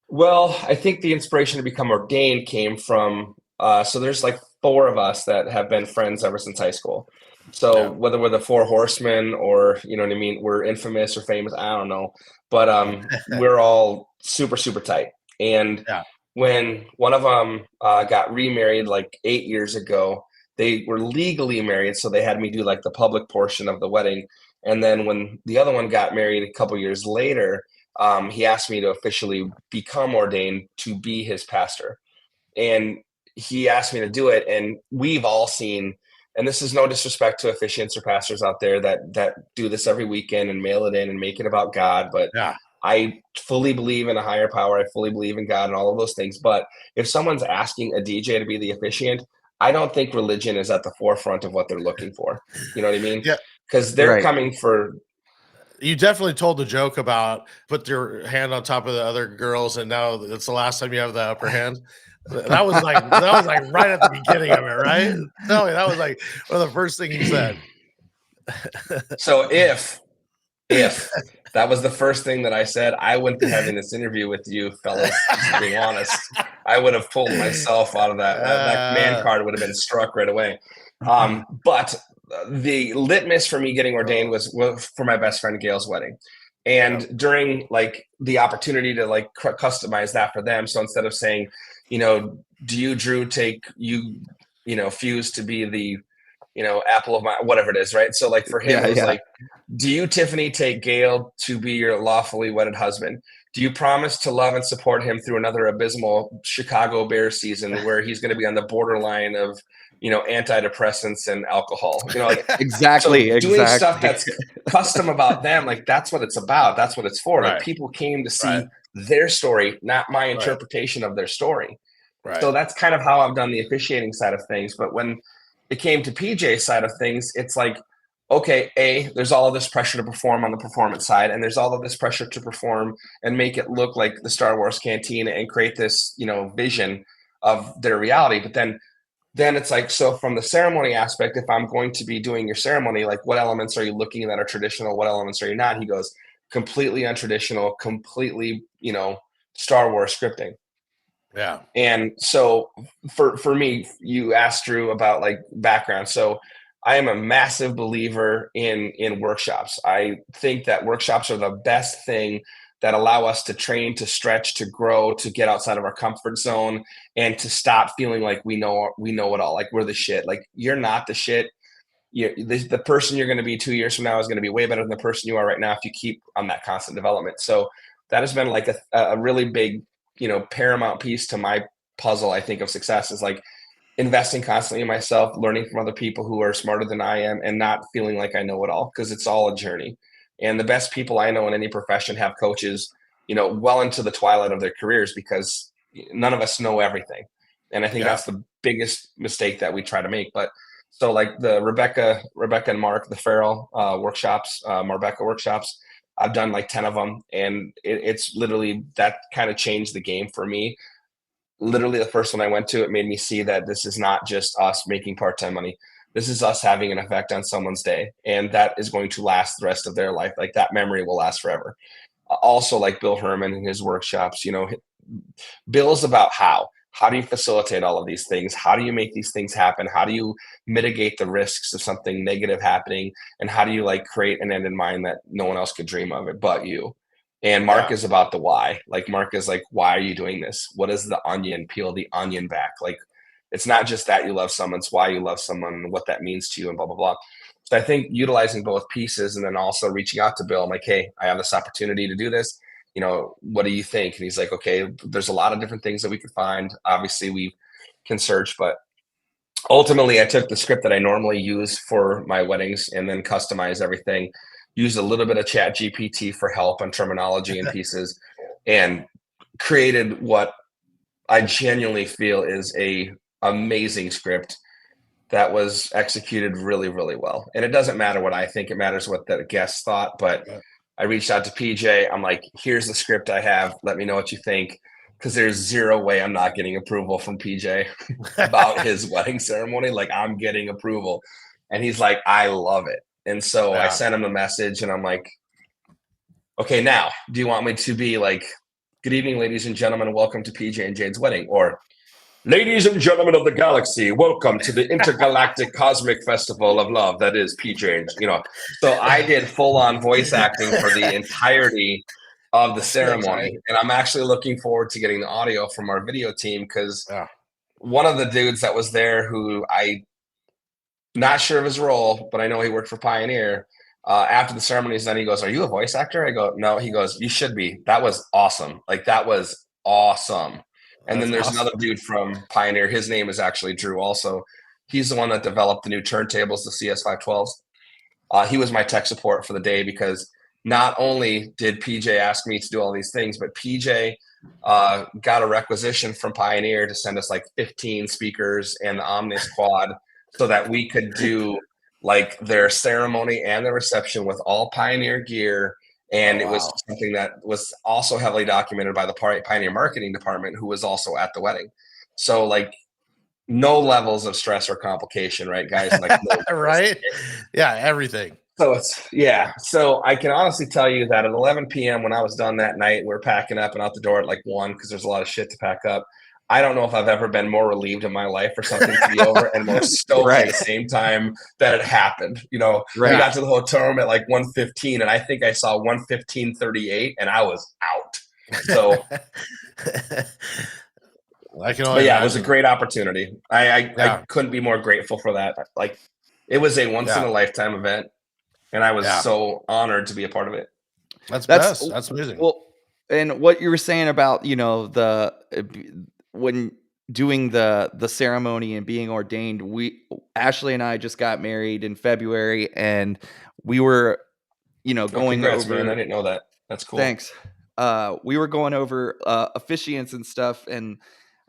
Well, I think the inspiration to become ordained came from so there's like 4 of us that have been friends ever since high school. So whether we're the 4 horsemen or, you know what I mean, we're infamous or famous, I don't know. But we're all super, super tight. And when one of them got remarried like 8 years ago, they were legally married. So they had me do like the public portion of the wedding. And then when the other one got married a couple years later, he asked me to officially become ordained to be his pastor. And he asked me to do it. And we've all seen, and this is no disrespect to officiants or pastors out there that do this every weekend and mail it in and make it about God. But I fully believe in a higher power. I fully believe in God and all of those things. But if someone's asking a DJ to be the officiant, I don't think religion is at the forefront of what they're looking for. You know what I mean? Yeah. Because they're coming for. You definitely told the joke about put your hand on top of the other girls, and now it's the last time you have the upper hand. That was like right at the beginning of it, right? No, that was like one of the first things you said. So if That was the first thing that I said. I wouldn't be having this interview with you fellas, just being honest. I would have pulled myself out of that. That command card would have been struck right away. But the litmus for me getting ordained was for my best friend Gail's wedding. And during like the opportunity to like customize that for them. So instead of saying, you know, do you, Drew, take you know, Fuse to be the, you know, apple of my, whatever it is, right? So like for him, it was like, do you, Tiffany, take Gail to be your lawfully wedded husband? Do you promise to love and support him through another abysmal Chicago Bears season where he's going to be on the borderline of, you know, antidepressants and alcohol? You know, like, exactly. So doing stuff that's custom about them, like that's what it's about. That's what it's for. Right. Like people came to see their story, not my interpretation of their story. Right. So that's kind of how I've done the officiating side of things. But when it came to PJ's side of things, it's like, okay, there's all of this pressure to perform on the performance side, and there's all of this pressure to perform and make it look like the Star Wars Cantina and create this, you know, vision of their reality. But then it's like, so from the ceremony aspect, if I'm going to be doing your ceremony, like what elements are you looking at are traditional? What elements are you not? He goes, completely untraditional, completely, you know, Star Wars scripting. Yeah. And so for me, you asked Drew about like background. So I am a massive believer in workshops. I think that workshops are the best thing that allow us to train, to stretch, to grow, to get outside of our comfort zone, and to stop feeling like we know it all, like we're the shit. Like you're not the shit. The person you're going to be 2 years from now is going to be way better than the person you are right now if you keep on that constant development. So that has been like a really big, you know, paramount piece to my puzzle, I think, of success is like investing constantly in myself, learning from other people who are smarter than I am, and not feeling like I know it all, because it's all a journey. And the best people I know in any profession have coaches, you know, well into the twilight of their careers, because none of us know everything. And I think that's the biggest mistake that we try to make. But so like the Rebecca and Mark, the Farrell workshops, Marbecca workshops, I've done like 10 of them. And it's literally, that kind of changed the game for me. Literally the first one I went to, it made me see that this is not just us making part-time money. This is us having an effect on someone's day, and that is going to last the rest of their life. Like that memory will last forever. Also, like Bill Herman and his workshops, you know, Bill's about how do you facilitate all of these things? How do you make these things happen? How do you mitigate the risks of something negative happening? And how do you like create an end in mind that no one else could dream of it but you? And Mark is about the why. Like Mark is like, why are you doing this? What is the onion? Peel the onion back. Like, it's not just that you love someone, it's why you love someone, what that means to you, and blah, blah, blah. So I think utilizing both pieces, and then also reaching out to Bill, I'm like, hey, I have this opportunity to do this. You know, what do you think? And he's like, okay, there's a lot of different things that we could find. Obviously, we can search, but ultimately I took the script that I normally use for my weddings and then customized everything. Used a little bit of ChatGPT for help on terminology and pieces, and created what I genuinely feel is a amazing script that was executed really, really well. And it doesn't matter what I think, it matters what the guests thought. But I reached out to PJ. I'm like, here's the script I have. Let me know what you think. Because there's zero way I'm not getting approval from PJ about his wedding ceremony. Like, I'm getting approval. And he's like, I love it. And so I sent him a message, and I'm like, okay, now, do you want me to be like, good evening, ladies and gentlemen, welcome to PJ and Jade's wedding? Or, ladies and gentlemen of the galaxy, welcome to the intergalactic cosmic festival of love that is PJ and, you know. So I did full-on voice acting for the entirety of the ceremony. And I'm actually looking forward to getting the audio from our video team, because one of the dudes that was there, who not sure of his role, but I know he worked for Pioneer. After the ceremony is done, he goes, "Are you a voice actor?" I go, "No." He goes, "You should be. That was awesome. Like, that was awesome." And then there's another dude from Pioneer. His name is actually Drew also. He's the one that developed the new turntables, the CS512s. He was my tech support for the day, because not only did PJ ask me to do all these things, but PJ got a requisition from Pioneer to send us like 15 speakers and the Omnis Quad, so that we could do like their ceremony and the reception with all Pioneer gear. And it was something that was also heavily documented by the Pioneer marketing department, who was also at the wedding. So like, no levels of stress or complication, right, guys? Like, right? Yeah, everything. So I can honestly tell you that at 11 p.m. when I was done that night, we're packing up and out the door at like 1 because there's a lot of shit to pack up. I don't know if I've ever been more relieved in my life for something to be over and more stoked at the same time that it happened. We got to the hotel room at like 1:15, and I think I saw 1:15:38, and I was out. So, it was a great opportunity. I couldn't be more grateful for that. Like, it was a once in a lifetime event, and I was so honored to be a part of it. That's amazing. Well, and what you were saying about when doing the ceremony and being ordained, Ashley and I just got married in February, and we were, going over. Man. I didn't know that. That's cool. Thanks. We were going over officiants and stuff, and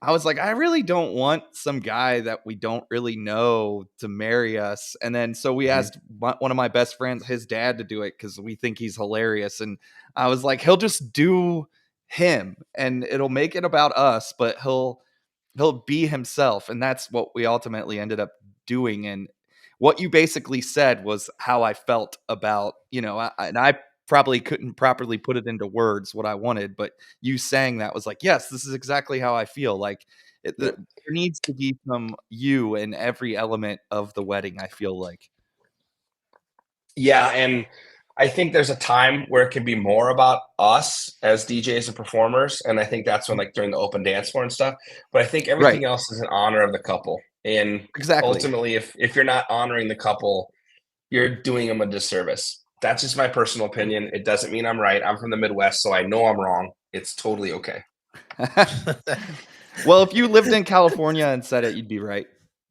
I was like, I really don't want some guy that we don't really know to marry us. And then so we asked one of my best friends, his dad, to do it because we think he's hilarious. And I was like, he'll just do him and it'll make it about us, but he'll be himself. And that's what we ultimately ended up doing. And what you basically said was how I felt about, and I probably couldn't properly put it into words what I wanted, but you saying that was like, yes, this is exactly how I feel. Like there needs to be some you in every element of the wedding, I feel like. Yeah, and I think there's a time where it can be more about us as DJs and performers, and I think that's when, like, during the open dance floor and stuff. But I think everything else is in honor of the couple. And ultimately, if you're not honoring the couple, you're doing them a disservice. That's just my personal opinion. It doesn't mean I'm right. I'm from the Midwest, so I know I'm wrong. It's totally okay. Well, if you lived in California and said it, you'd be right.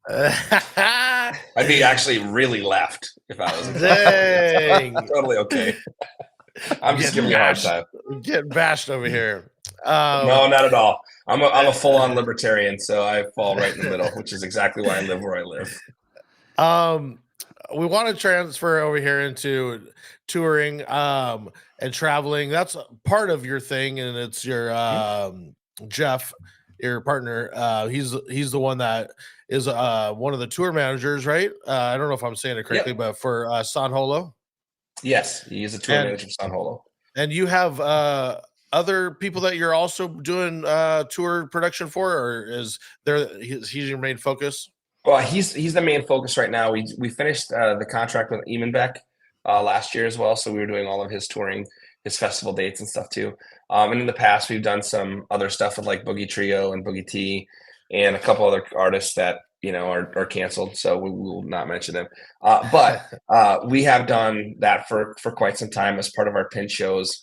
I'd be actually really left if I was. Dang. Totally okay. I'm just giving you a hard time. Getting bashed over here. No, not at all. I'm a full-on libertarian, so I fall right in the middle, which is exactly why I live where I live. We want to transfer over here into touring and traveling. That's part of your thing, and it's your Jeff, your partner. He's the one that is one of the tour managers, right? I don't know if I'm saying it correctly, but for San Holo. Yes, he is a tour manager for San Holo. And you have other people that you're also doing tour production for, or is he's your main focus? Well, he's the main focus right now. We finished the contract with Eamonbeck last year as well, so we were doing all of his touring, his festival dates and stuff too. And in the past, we've done some other stuff with like Boogie Trio and Boogie T, and a couple other artists that are canceled, so we will not mention them. But we have done that for quite some time as part of our pin shows,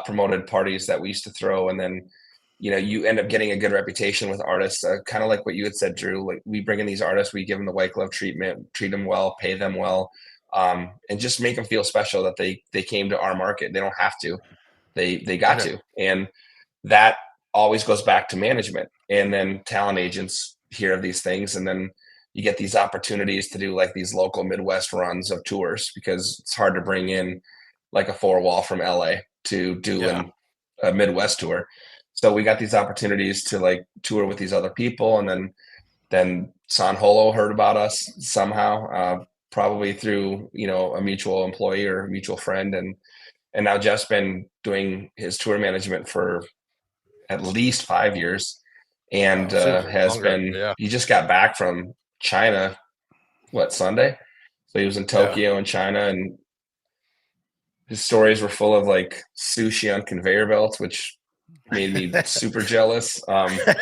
promoted parties that we used to throw, and then. You end up getting a good reputation with artists, kind of like what you had said, Drew. Like, we bring in these artists, we give them the white glove treatment, treat them well, pay them well, and just make them feel special that they came to our market. They don't have to, they got to, and that always goes back to management. And then talent agents hear of these things, and then you get these opportunities to do like these local Midwest runs of tours, because it's hard to bring in like a 4-wall from LA to do a Midwest tour. So we got these opportunities to like tour with these other people, and then San Holo heard about us somehow, probably through a mutual employee or a mutual friend, and now Jeff's been doing his tour management for at least 5 years, and he just got back from China, Sunday? So he was in Tokyo and China, and his stories were full of like sushi on conveyor belts, which made me super jealous. But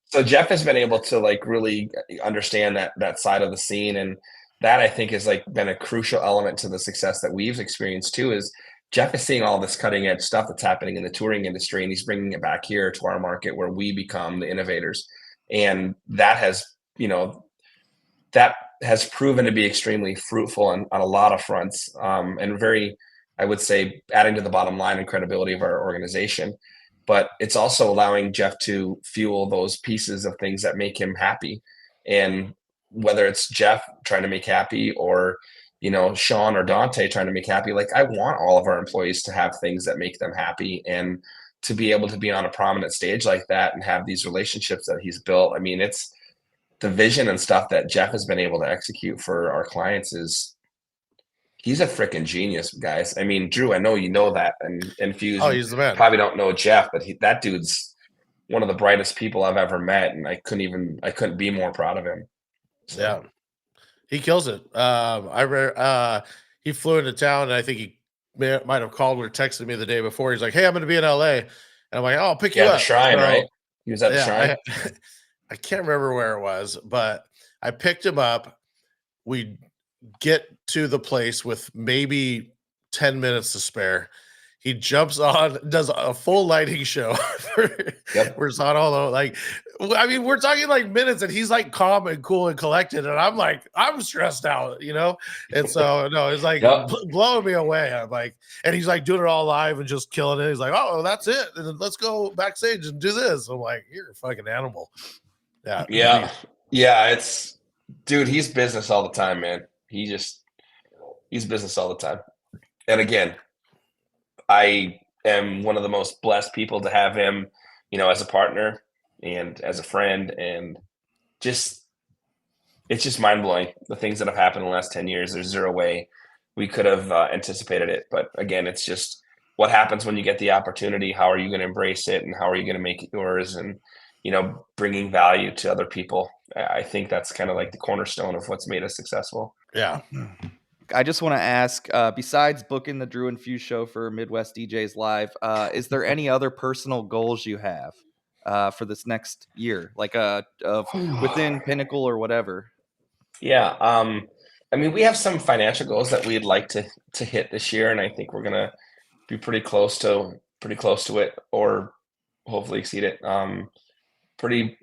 so Jeff has been able to like really understand that side of the scene, and that I think has like been a crucial element to the success that we've experienced too. Is Jeff is seeing all this cutting edge stuff that's happening in the touring industry, and he's bringing it back here to our market where we become the innovators, and that has proven to be extremely fruitful on a lot of fronts, and very, I would say, adding to the bottom line and credibility of our organization. But it's also allowing Jeff to fuel those pieces of things that make him happy. And whether it's Jeff trying to make happy, or, Sean or Dante trying to make happy, like, I want all of our employees to have things that make them happy, and to be able to be on a prominent stage like that and have these relationships that he's built. I mean, the vision and stuff that Jeff has been able to execute for our clients he's a freaking genius, guys. I mean, Drew, I know you know that, and Infuse. Oh, he's the man. Probably don't know Jeff, but that dude's one of the brightest people I've ever met, and I couldn't be more proud of him. So. Yeah, he kills it. He flew into town, and I think he might have called or texted me the day before. He's like, "Hey, I'm going to be in LA," and I'm like, "Oh, I'll pick you up." The Shrine, right? He was at the Shrine. I can't remember where it was, but I picked him up. We get to the place with maybe 10 minutes to spare. He jumps on, does a full lighting show for Sano. Like, I mean, we're talking like minutes, and he's like calm and cool and collected, and I'm like, I'm stressed out, you know. And so no, it's like blowing me away. I'm like, and he's like doing it all live and just killing it. He's like, oh, that's it, and then let's go backstage and do this. I'm like, you're a fucking animal. Yeah. It's, dude, he's business all the time, man. He's business all the time. And again, I am one of the most blessed people to have him, you know, as a partner and as a friend, and it's just mind blowing. The things that have happened in the last 10 years, there's zero way we could have anticipated it. But again, it's just what happens when you get the opportunity. How are you going to embrace it, and how are you going to make it yours, and, you know, bringing value to other people. I think that's kind of like the cornerstone of what's made us successful. Yeah. I just want to ask, besides booking the Drew and Fuse show for Midwest DJs Live, is there any other personal goals you have for this next year, like within Pinnacle or whatever? Yeah. I mean, we have some financial goals that we'd like to hit this year, and I think we're going to be pretty close to it, or hopefully exceed it. Pretty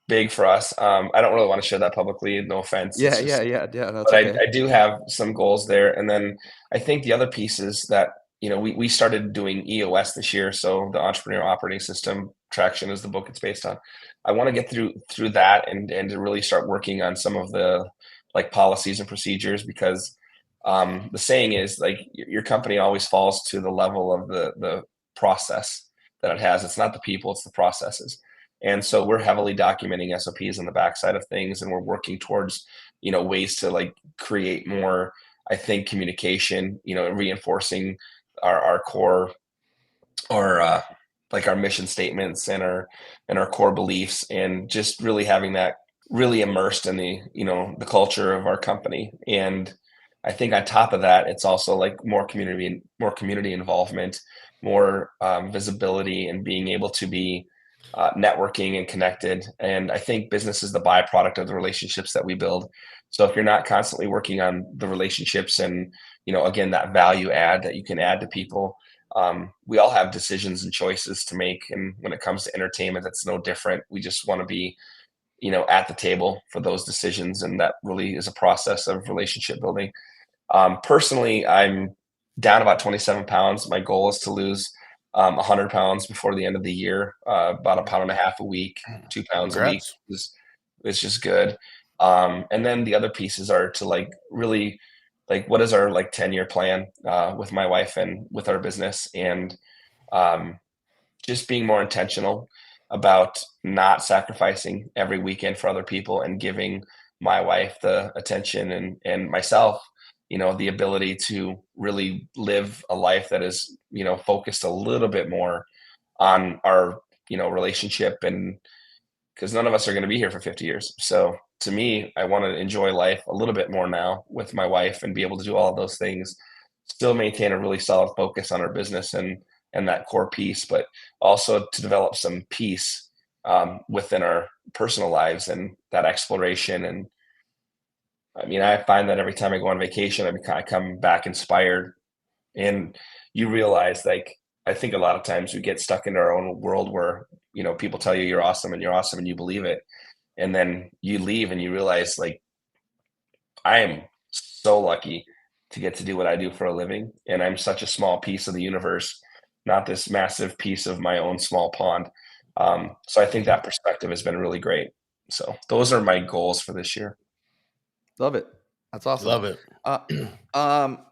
big for us. I don't really want to share that publicly. No offense. Yeah. That's but okay. I do have some goals there. And then I think the other piece is that, you know, we started doing EOS this year. So the Entrepreneur Operating System, Traction is the book it's based on. I want to get through that and to really start working on some of the like policies and procedures, because the saying is like your company always falls to the level of the process that it has. It's not the people, it's the processes. And so we're heavily documenting SOPs on the backside of things, and we're working towards, you know, ways to like create more, I think, communication, you know, reinforcing our core, or like our mission statements and our core beliefs, and just really having that really immersed in the, you know, the culture of our company. And I think on top of that, it's also like more community involvement, more visibility, and being able to be networking and connected. And I think business is the byproduct of the relationships that we build. So if you're not constantly working on the relationships and, you know, again, that value add that you can add to people, we all have decisions and choices to make. And when it comes to entertainment, that's no different. We just want to be, you know, at the table for those decisions. And that really is a process of relationship building. Personally, I'm down about 27 pounds. My goal is to lose 100 pounds before the end of the year, about 1.5 pounds a week, 2 pounds a week is just good. And then the other pieces are to like really like, what is our like 10-year plan with my wife and with our business, and just being more intentional about not sacrificing every weekend for other people, and giving my wife the attention and myself, you know, the ability to really live a life that is, you know, focused a little bit more on our, you know, relationship. And because none of us are going to be here for 50 years. So to me, I want to enjoy life a little bit more now with my wife and be able to do all of those things, still maintain a really solid focus on our business and that core piece, but also to develop some peace within our personal lives and that exploration. And I mean, I find that every time I go on vacation, I come back inspired, and you realize, like, I think a lot of times we get stuck into our own world where, you know, people tell you you're awesome and you believe it. And then you leave and you realize, like, I am so lucky to get to do what I do for a living. And I'm such a small piece of the universe, not this massive piece of my own small pond. So I think that perspective has been really great. So those are my goals for this year. Love it. That's awesome. Love it.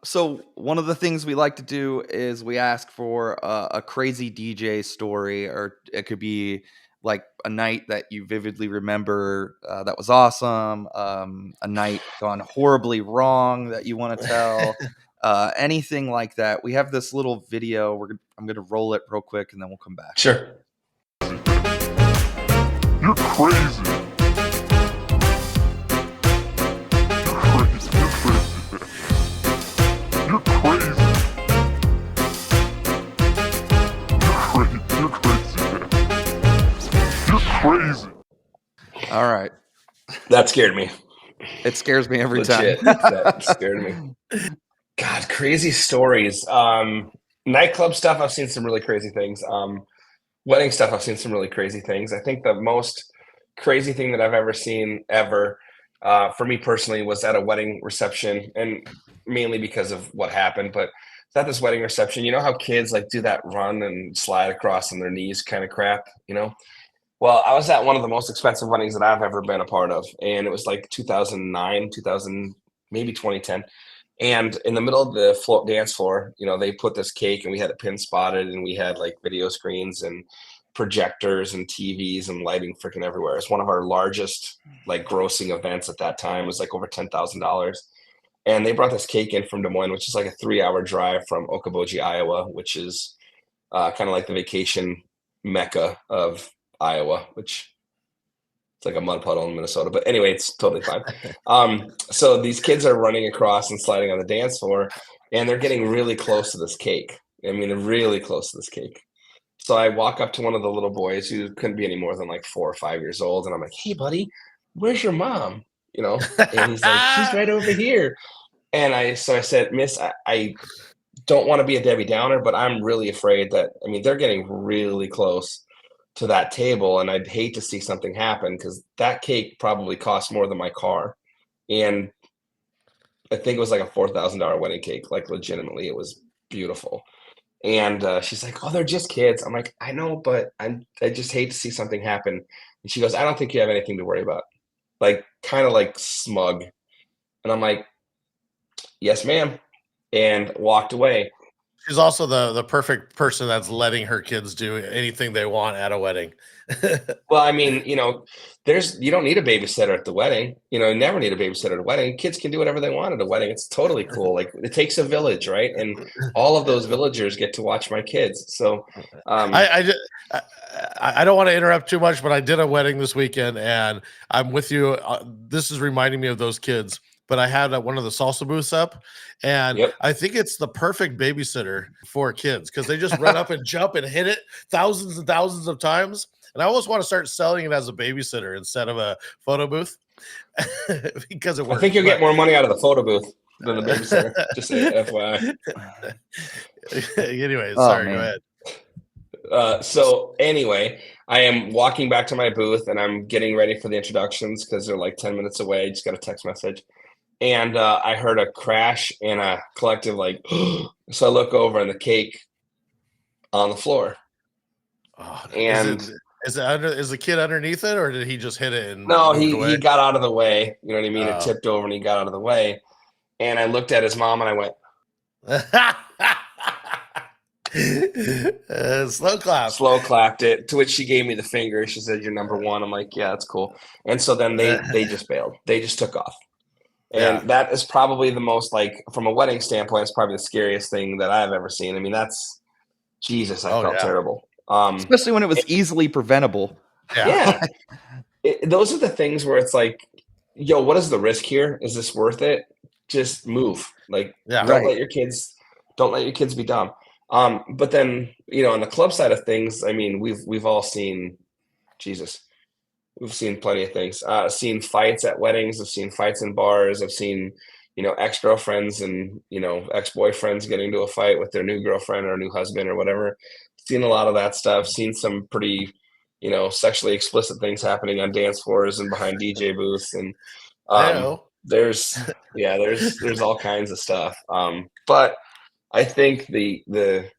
So one of the things we like to do is we ask for a crazy DJ story, or it could be like a night that you vividly remember that was awesome, a night gone horribly wrong that you want to tell, anything like that. We have this little video. I'm going to roll it real quick and then we'll come back. Sure. You're crazy. You're crazy. You're crazy. You're crazy. All right. That scared me. It scares me every Legit. time. That scared me. God, crazy stories. Nightclub stuff, I've seen some really crazy things. Wedding stuff, I've seen some really crazy things. I think the most crazy thing that I've ever seen for me personally was at a wedding reception, and mainly because of what happened. But it's at this wedding reception. You know how kids like do that run and slide across on their knees kind of crap, you know? Well, I was at one of the most expensive weddings that I've ever been a part of, and it was like 2009, 2000, maybe 2010. And in the middle of the dance floor, you know, they put this cake, and we had it pin spotted, and we had like video screens and projectors and TVs and lighting freaking everywhere. It's one of our largest like grossing events at that time. It was like over $10,000. And they brought this cake in from Des Moines, which is like a 3-hour drive from Okoboji, Iowa, which is kind of like the vacation mecca of Iowa, which it's like a mud puddle in Minnesota. But anyway, it's totally fine. So these kids are running across and sliding on the dance floor, and they're getting really close to this cake. I mean, they're really close to this cake. So I walk up to one of the little boys who couldn't be any more than like 4 or 5 years old. And I'm like, hey, buddy, where's your mom? You know, and he's like, she's right over here. And I said, miss, I don't want to be a Debbie Downer, but I'm really afraid that, I mean, they're getting really close to that table, and I'd hate to see something happen, because that cake probably cost more than my car. And I think it was like a $4,000 wedding cake. Like legitimately, it was beautiful. And she's like, oh, they're just kids. I'm like, I know, but I just hate to see something happen. And she goes, I don't think you have anything to worry about. Like kind of like smug. And I'm like, yes, ma'am. And walked away. She's also the perfect person that's letting her kids do anything they want at a wedding. Well, I mean, you know, you don't need a babysitter at the wedding. You know, you never need a babysitter at a wedding. Kids can do whatever they want at a wedding. It's totally cool. Like it takes a village, right? And all of those villagers get to watch my kids. So I don't want to interrupt too much, but I did a wedding this weekend, and I'm with you. This is reminding me of those kids. But I had one of the salsa booths up, and Yep. I think it's the perfect babysitter for kids, because they just run up and jump and hit it thousands and thousands of times. And I almost want to start selling it as a babysitter instead of a photo booth, because it works. I think you'll get more money out of the photo booth than the babysitter. Just FYI. Anyways, sorry, man. go ahead. So anyway, I am walking back to my booth, and I'm getting ready for the introductions because they're like 10 minutes away. I just got a text message. And I heard a crash and a collective like, so I look over and the cake on the floor. Oh, And is the kid underneath it, or did he just hit it? And no, moved away? he got out of the way. You know what I mean? Oh. It tipped over and he got out of the way. And I looked at his mom and I went, slow clapped it, to which she gave me the finger. She said, you're number one. I'm like, yeah, that's cool. And so then they just bailed. They just took off. And that is probably the most, like, from a wedding standpoint, it's probably the scariest thing that I've ever seen. I mean, that's Jesus. I felt terrible. Especially when it was easily preventable. Yeah. Those are the things where it's like, yo, what is the risk here? Is this worth it? Just move. Like, don't let your kids be dumb. But then, you know, on the club side of things, I mean, we've all seen Jesus. We've seen plenty of things. I've seen fights at weddings. I've seen fights in bars. I've seen, you know, ex-girlfriends and, you know, ex-boyfriends getting into a fight with their new girlfriend or new husband or whatever. Seen a lot of that stuff. Seen some pretty, you know, sexually explicit things happening on dance floors and behind DJ booths. And there's all kinds of stuff. But I think the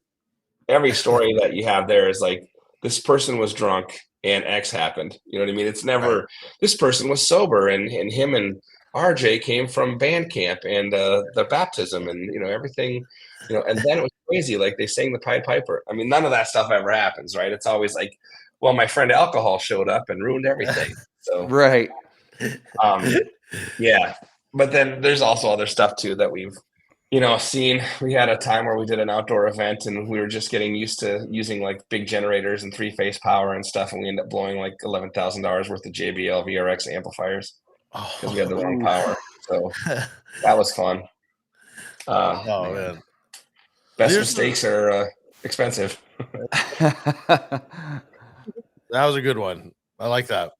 every story that you have there is like, this person was drunk and X happened. You know what I mean? It's never, this person was sober and him and RJ came from band camp and the baptism and, you know, everything, you know, and then it was crazy. Like they sang the Pied Piper. I mean, none of that stuff ever happens, right? It's always like, Well, my friend Alcohol showed up and ruined everything. So Right. Yeah, but then there's also other stuff too that we've seen. We had a time where we did an outdoor event and we were just getting used to using like big generators and 3-phase power and stuff, and we ended up blowing like $11,000 worth of JBL VRX amplifiers because we had the wrong power. So that was fun. Man. Best mistakes are expensive. That was a good one. I like that.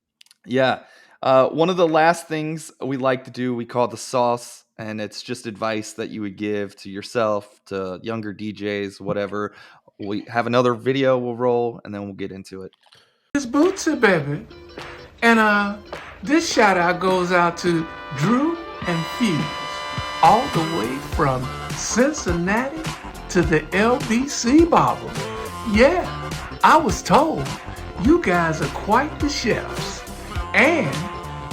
Yeah. One of the last things we like to do, we call the sauce, and it's just advice that you would give to yourself, to younger DJs, whatever. We have another video we'll roll, and then we'll get into it. It's Bootsy, baby. And this shout out goes out to Drew and Fuse, all the way from Cincinnati to the LBC Bobble. Yeah, I was told you guys are quite the chefs, and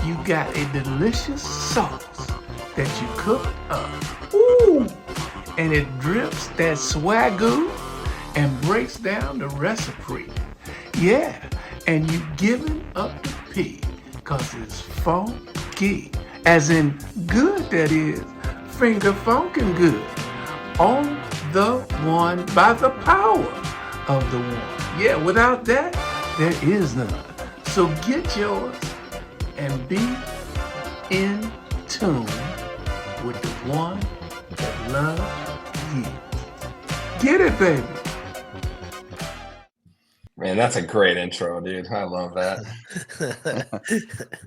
you got a delicious sauce that you cook up. Ooh, and it drips that swagoo and breaks down the recipe. Yeah, and you giving up the pig, cause it's funky. As in good, that is, finger funkin' good. On the one by the power of the one. Yeah, without that, there is none. So get yours and be in tune with the one that loves you. Get it, baby. Man, that's a great intro, dude. I love that.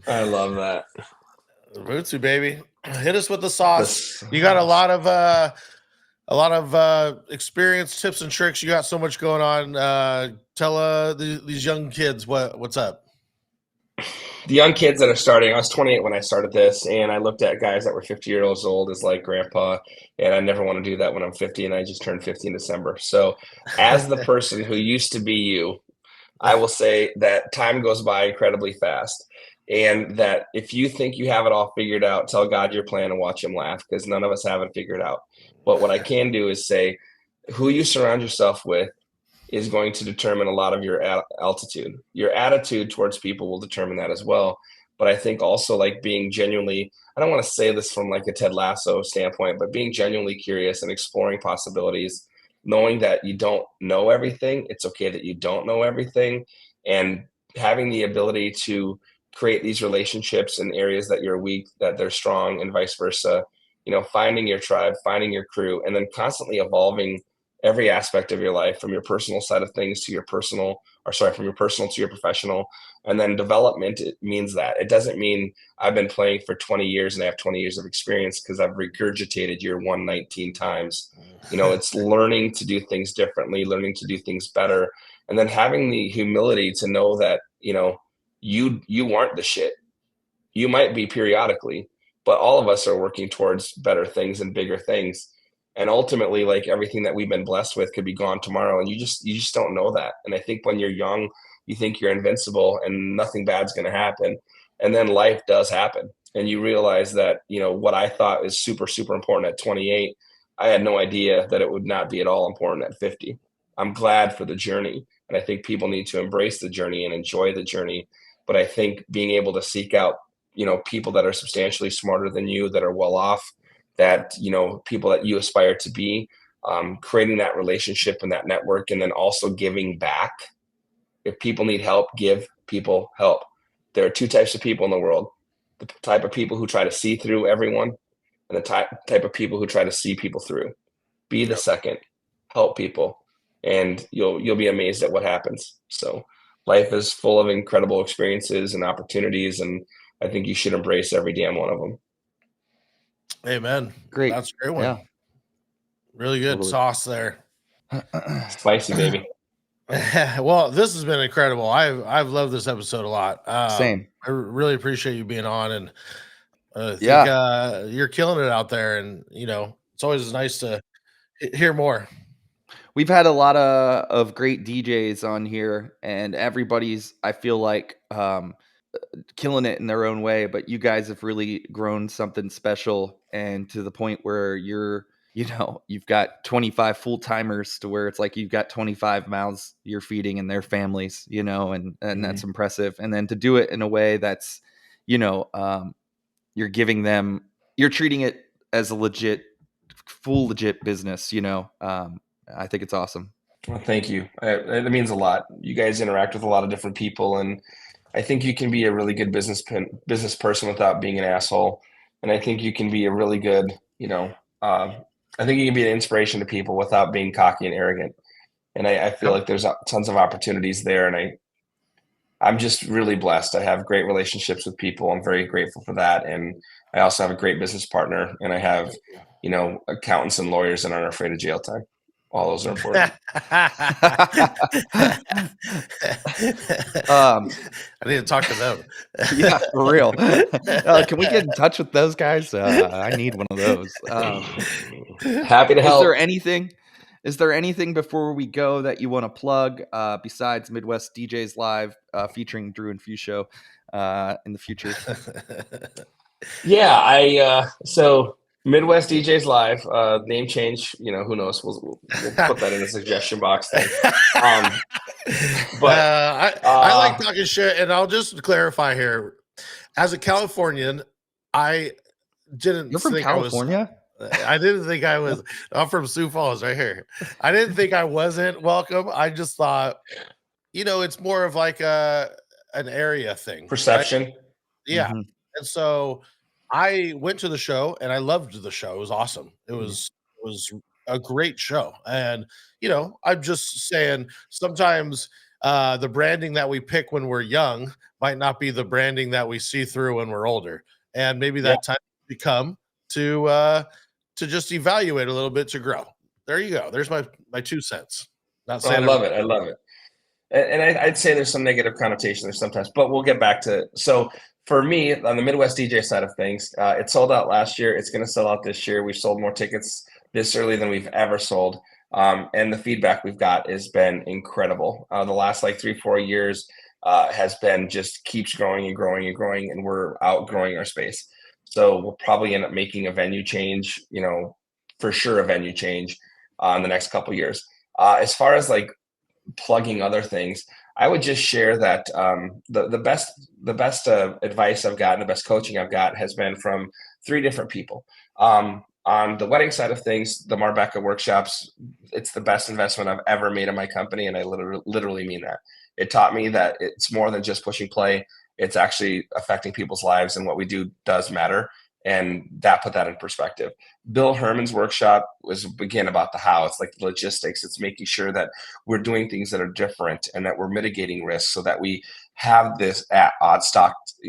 I love that. Bootsy, baby. Hit us with the sauce. You got a lot of experience, tips, and tricks. You got so much going on. Tell these young kids what's up. The young kids that are starting, I was 28 when I started this, and I looked at guys that were 50 years old as like grandpa, and I never want to do that when I'm 50, and I just turned 50 in December. So as the person who used to be you, I will say that time goes by incredibly fast, and that if you think you have it all figured out, tell God your plan and watch him laugh, because none of us have it figured out. But what I can do is say who you surround yourself with is going to determine a lot of your altitude. Your attitude towards people will determine that as well. But I think also like being genuinely, I don't want to say this from like a Ted Lasso standpoint, but being genuinely curious and exploring possibilities, knowing that you don't know everything. It's okay that you don't know everything, and having the ability to create these relationships in areas that you're weak, that they're strong, and vice versa. Finding your tribe, finding your crew, and then constantly evolving every aspect of your life, from your personal side of things to from your personal to your professional. And then development, it means that. It doesn't mean I've been playing for 20 years and I have 20 years of experience because I've regurgitated year 119 times. It's learning to do things differently, learning to do things better, and then having the humility to know that, you aren't the shit. You might be periodically, but all of us are working towards better things and bigger things. And ultimately, like everything that we've been blessed with could be gone tomorrow. And you just don't know that. And I think when you're young, you think you're invincible and nothing bad's going to happen. And then life does happen. And you realize that, what I thought is super, super important at 28, I had no idea that it would not be at all important at 50. I'm glad for the journey. And I think people need to embrace the journey and enjoy the journey. But I think being able to seek out, people that are substantially smarter than you, that are well off, that, people that you aspire to be, creating that relationship and that network, and then also giving back. If people need help, give people help. There are two types of people in the world: the type of people who try to see through everyone, and the type of people who try to see people through. Be the second. Help people, and you'll be amazed at what happens. So life is full of incredible experiences and opportunities, and I think you should embrace every damn one of them. Amen. Great. That's a great one. Yeah. Really good Totally. Sauce there. Spicy, baby. Well, this has been incredible. I've loved this episode a lot. Same. I really appreciate you being on, and I think you're killing it out there. And it's always nice to hear more. We've had a lot of great DJs on here, and everybody's, I feel like, killing it in their own way. But you guys have really grown something special, and to the point where you're you've got 25 full timers to where it's like you've got 25 mouths you're feeding and their families, and that's impressive. And then to do it in a way that's, you're treating it as a full legit business, I think it's awesome. Well, thank you. It means a lot. You guys interact with a lot of different people, and I think you can be a really good business person without being an asshole. And I think you can be a really good, I think you can be an inspiration to people without being cocky and arrogant. And I feel like there's tons of opportunities there. And I'm just really blessed. I have great relationships with people. I'm very grateful for that. And I also have a great business partner, and I have, accountants and lawyers that aren't afraid of jail time. All those are important. I need to talk to them. Yeah, for real. Can we get in touch with those guys? I need one of those. Happy to help. Is there anything before we go that you want to plug besides Midwest DJs Live featuring Drew and Few Show in the future? Yeah, so Midwest DJs Live, name change, who knows? We'll put that in the suggestion box thing. But I like talking shit, and I'll just clarify here. As a Californian, I didn't. You're from California? I didn't think I was. I'm from Sioux Falls, right here. I didn't think I wasn't welcome. I just thought, it's more of like an area thing, perception. Right? Yeah, and so I went to the show and I loved the show. It was awesome. It was a great show. And, I'm just saying sometimes the branding that we pick when we're young might not be the branding that we see through when we're older. And maybe that time to come to just evaluate a little bit to grow. There you go. There's my 2 cents. Not saying I love it. I love it. And I'd say there's some negative connotation there sometimes, but we'll get back to it. So for me, on the Midwest DJ side of things, it sold out last year. It's going to sell out this year. We've sold more tickets this early than we've ever sold. And the feedback we've got has been incredible. The last 3-4 years has been just keeps growing and growing and growing, and we're outgrowing our space. So we'll probably end up making a venue change, for sure a venue change in the next couple of years. As far as plugging other things, I would just share that the best advice I've gotten, the best coaching I've got has been from 3 different people. On the wedding side of things, the Marbecca workshops, it's the best investment I've ever made in my company, and I literally mean that. It taught me that it's more than just pushing play. It's actually affecting people's lives, and what we do does matter. And that put that in perspective. Bill Herman's workshop was, again, about the how. It's like the logistics. It's making sure that we're doing things that are different and that we're mitigating risk so that we have this odds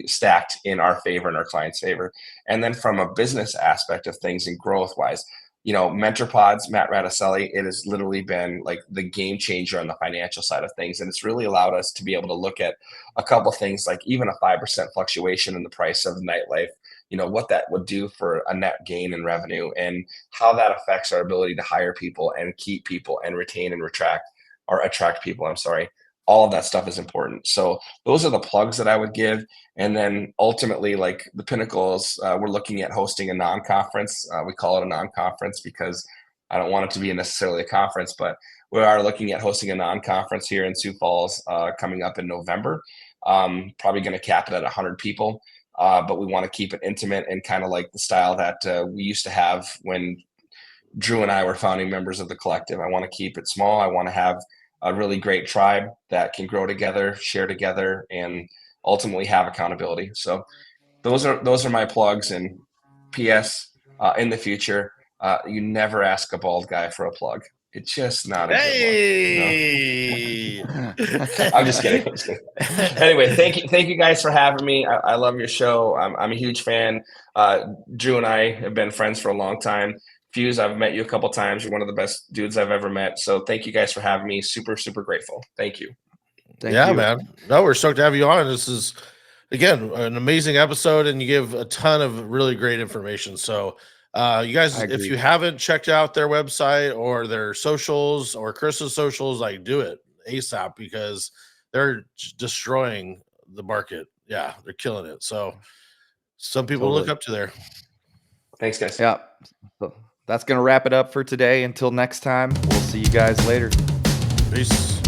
stacked in our favor and our client's favor. And then from a business aspect of things and growth wise, MentorPods, Matt Radicelli, it has literally been the game changer on the financial side of things. And it's really allowed us to be able to look at a couple of things, like even a 5% fluctuation in the price of nightlife, what that would do for a net gain in revenue and how that affects our ability to hire people and keep people and retain and attract people. I'm sorry. All of that stuff is important. So those are the plugs that I would give. And then ultimately, the pinnacles, we're looking at hosting a non-conference. We call it a non-conference because I don't want it to be necessarily a conference, but we are looking at hosting a non-conference here in Sioux Falls coming up in November. Probably going to cap it at 100 people. But we want to keep it intimate and kind of like the style that we used to have when Drew and I were founding members of the collective. I want to keep it small. I want to have a really great tribe that can grow together, share together, and ultimately have accountability. So those are my plugs. And P.S. In the future, you never ask a bald guy for a plug. It's just not a good look. I'm just kidding. Anyway, thank you guys for having me. I love your show. I'm a huge fan. Drew and I have been friends for a long time. Fuse, I've met you a couple times. You're one of the best dudes I've ever met. So thank you guys for having me. Super, super grateful. Thank you. Thank you, man. No, we're stoked to have you on. This is, again, an amazing episode, and you give a ton of really great information. So you guys, if you haven't checked out their website or their socials or Chris's socials, do it ASAP because they're destroying the market. Yeah, they're killing it. So some people look up to there. Thanks, guys. Yeah. that's going to wrap it up for today. Until next time, we'll see you guys later. Peace.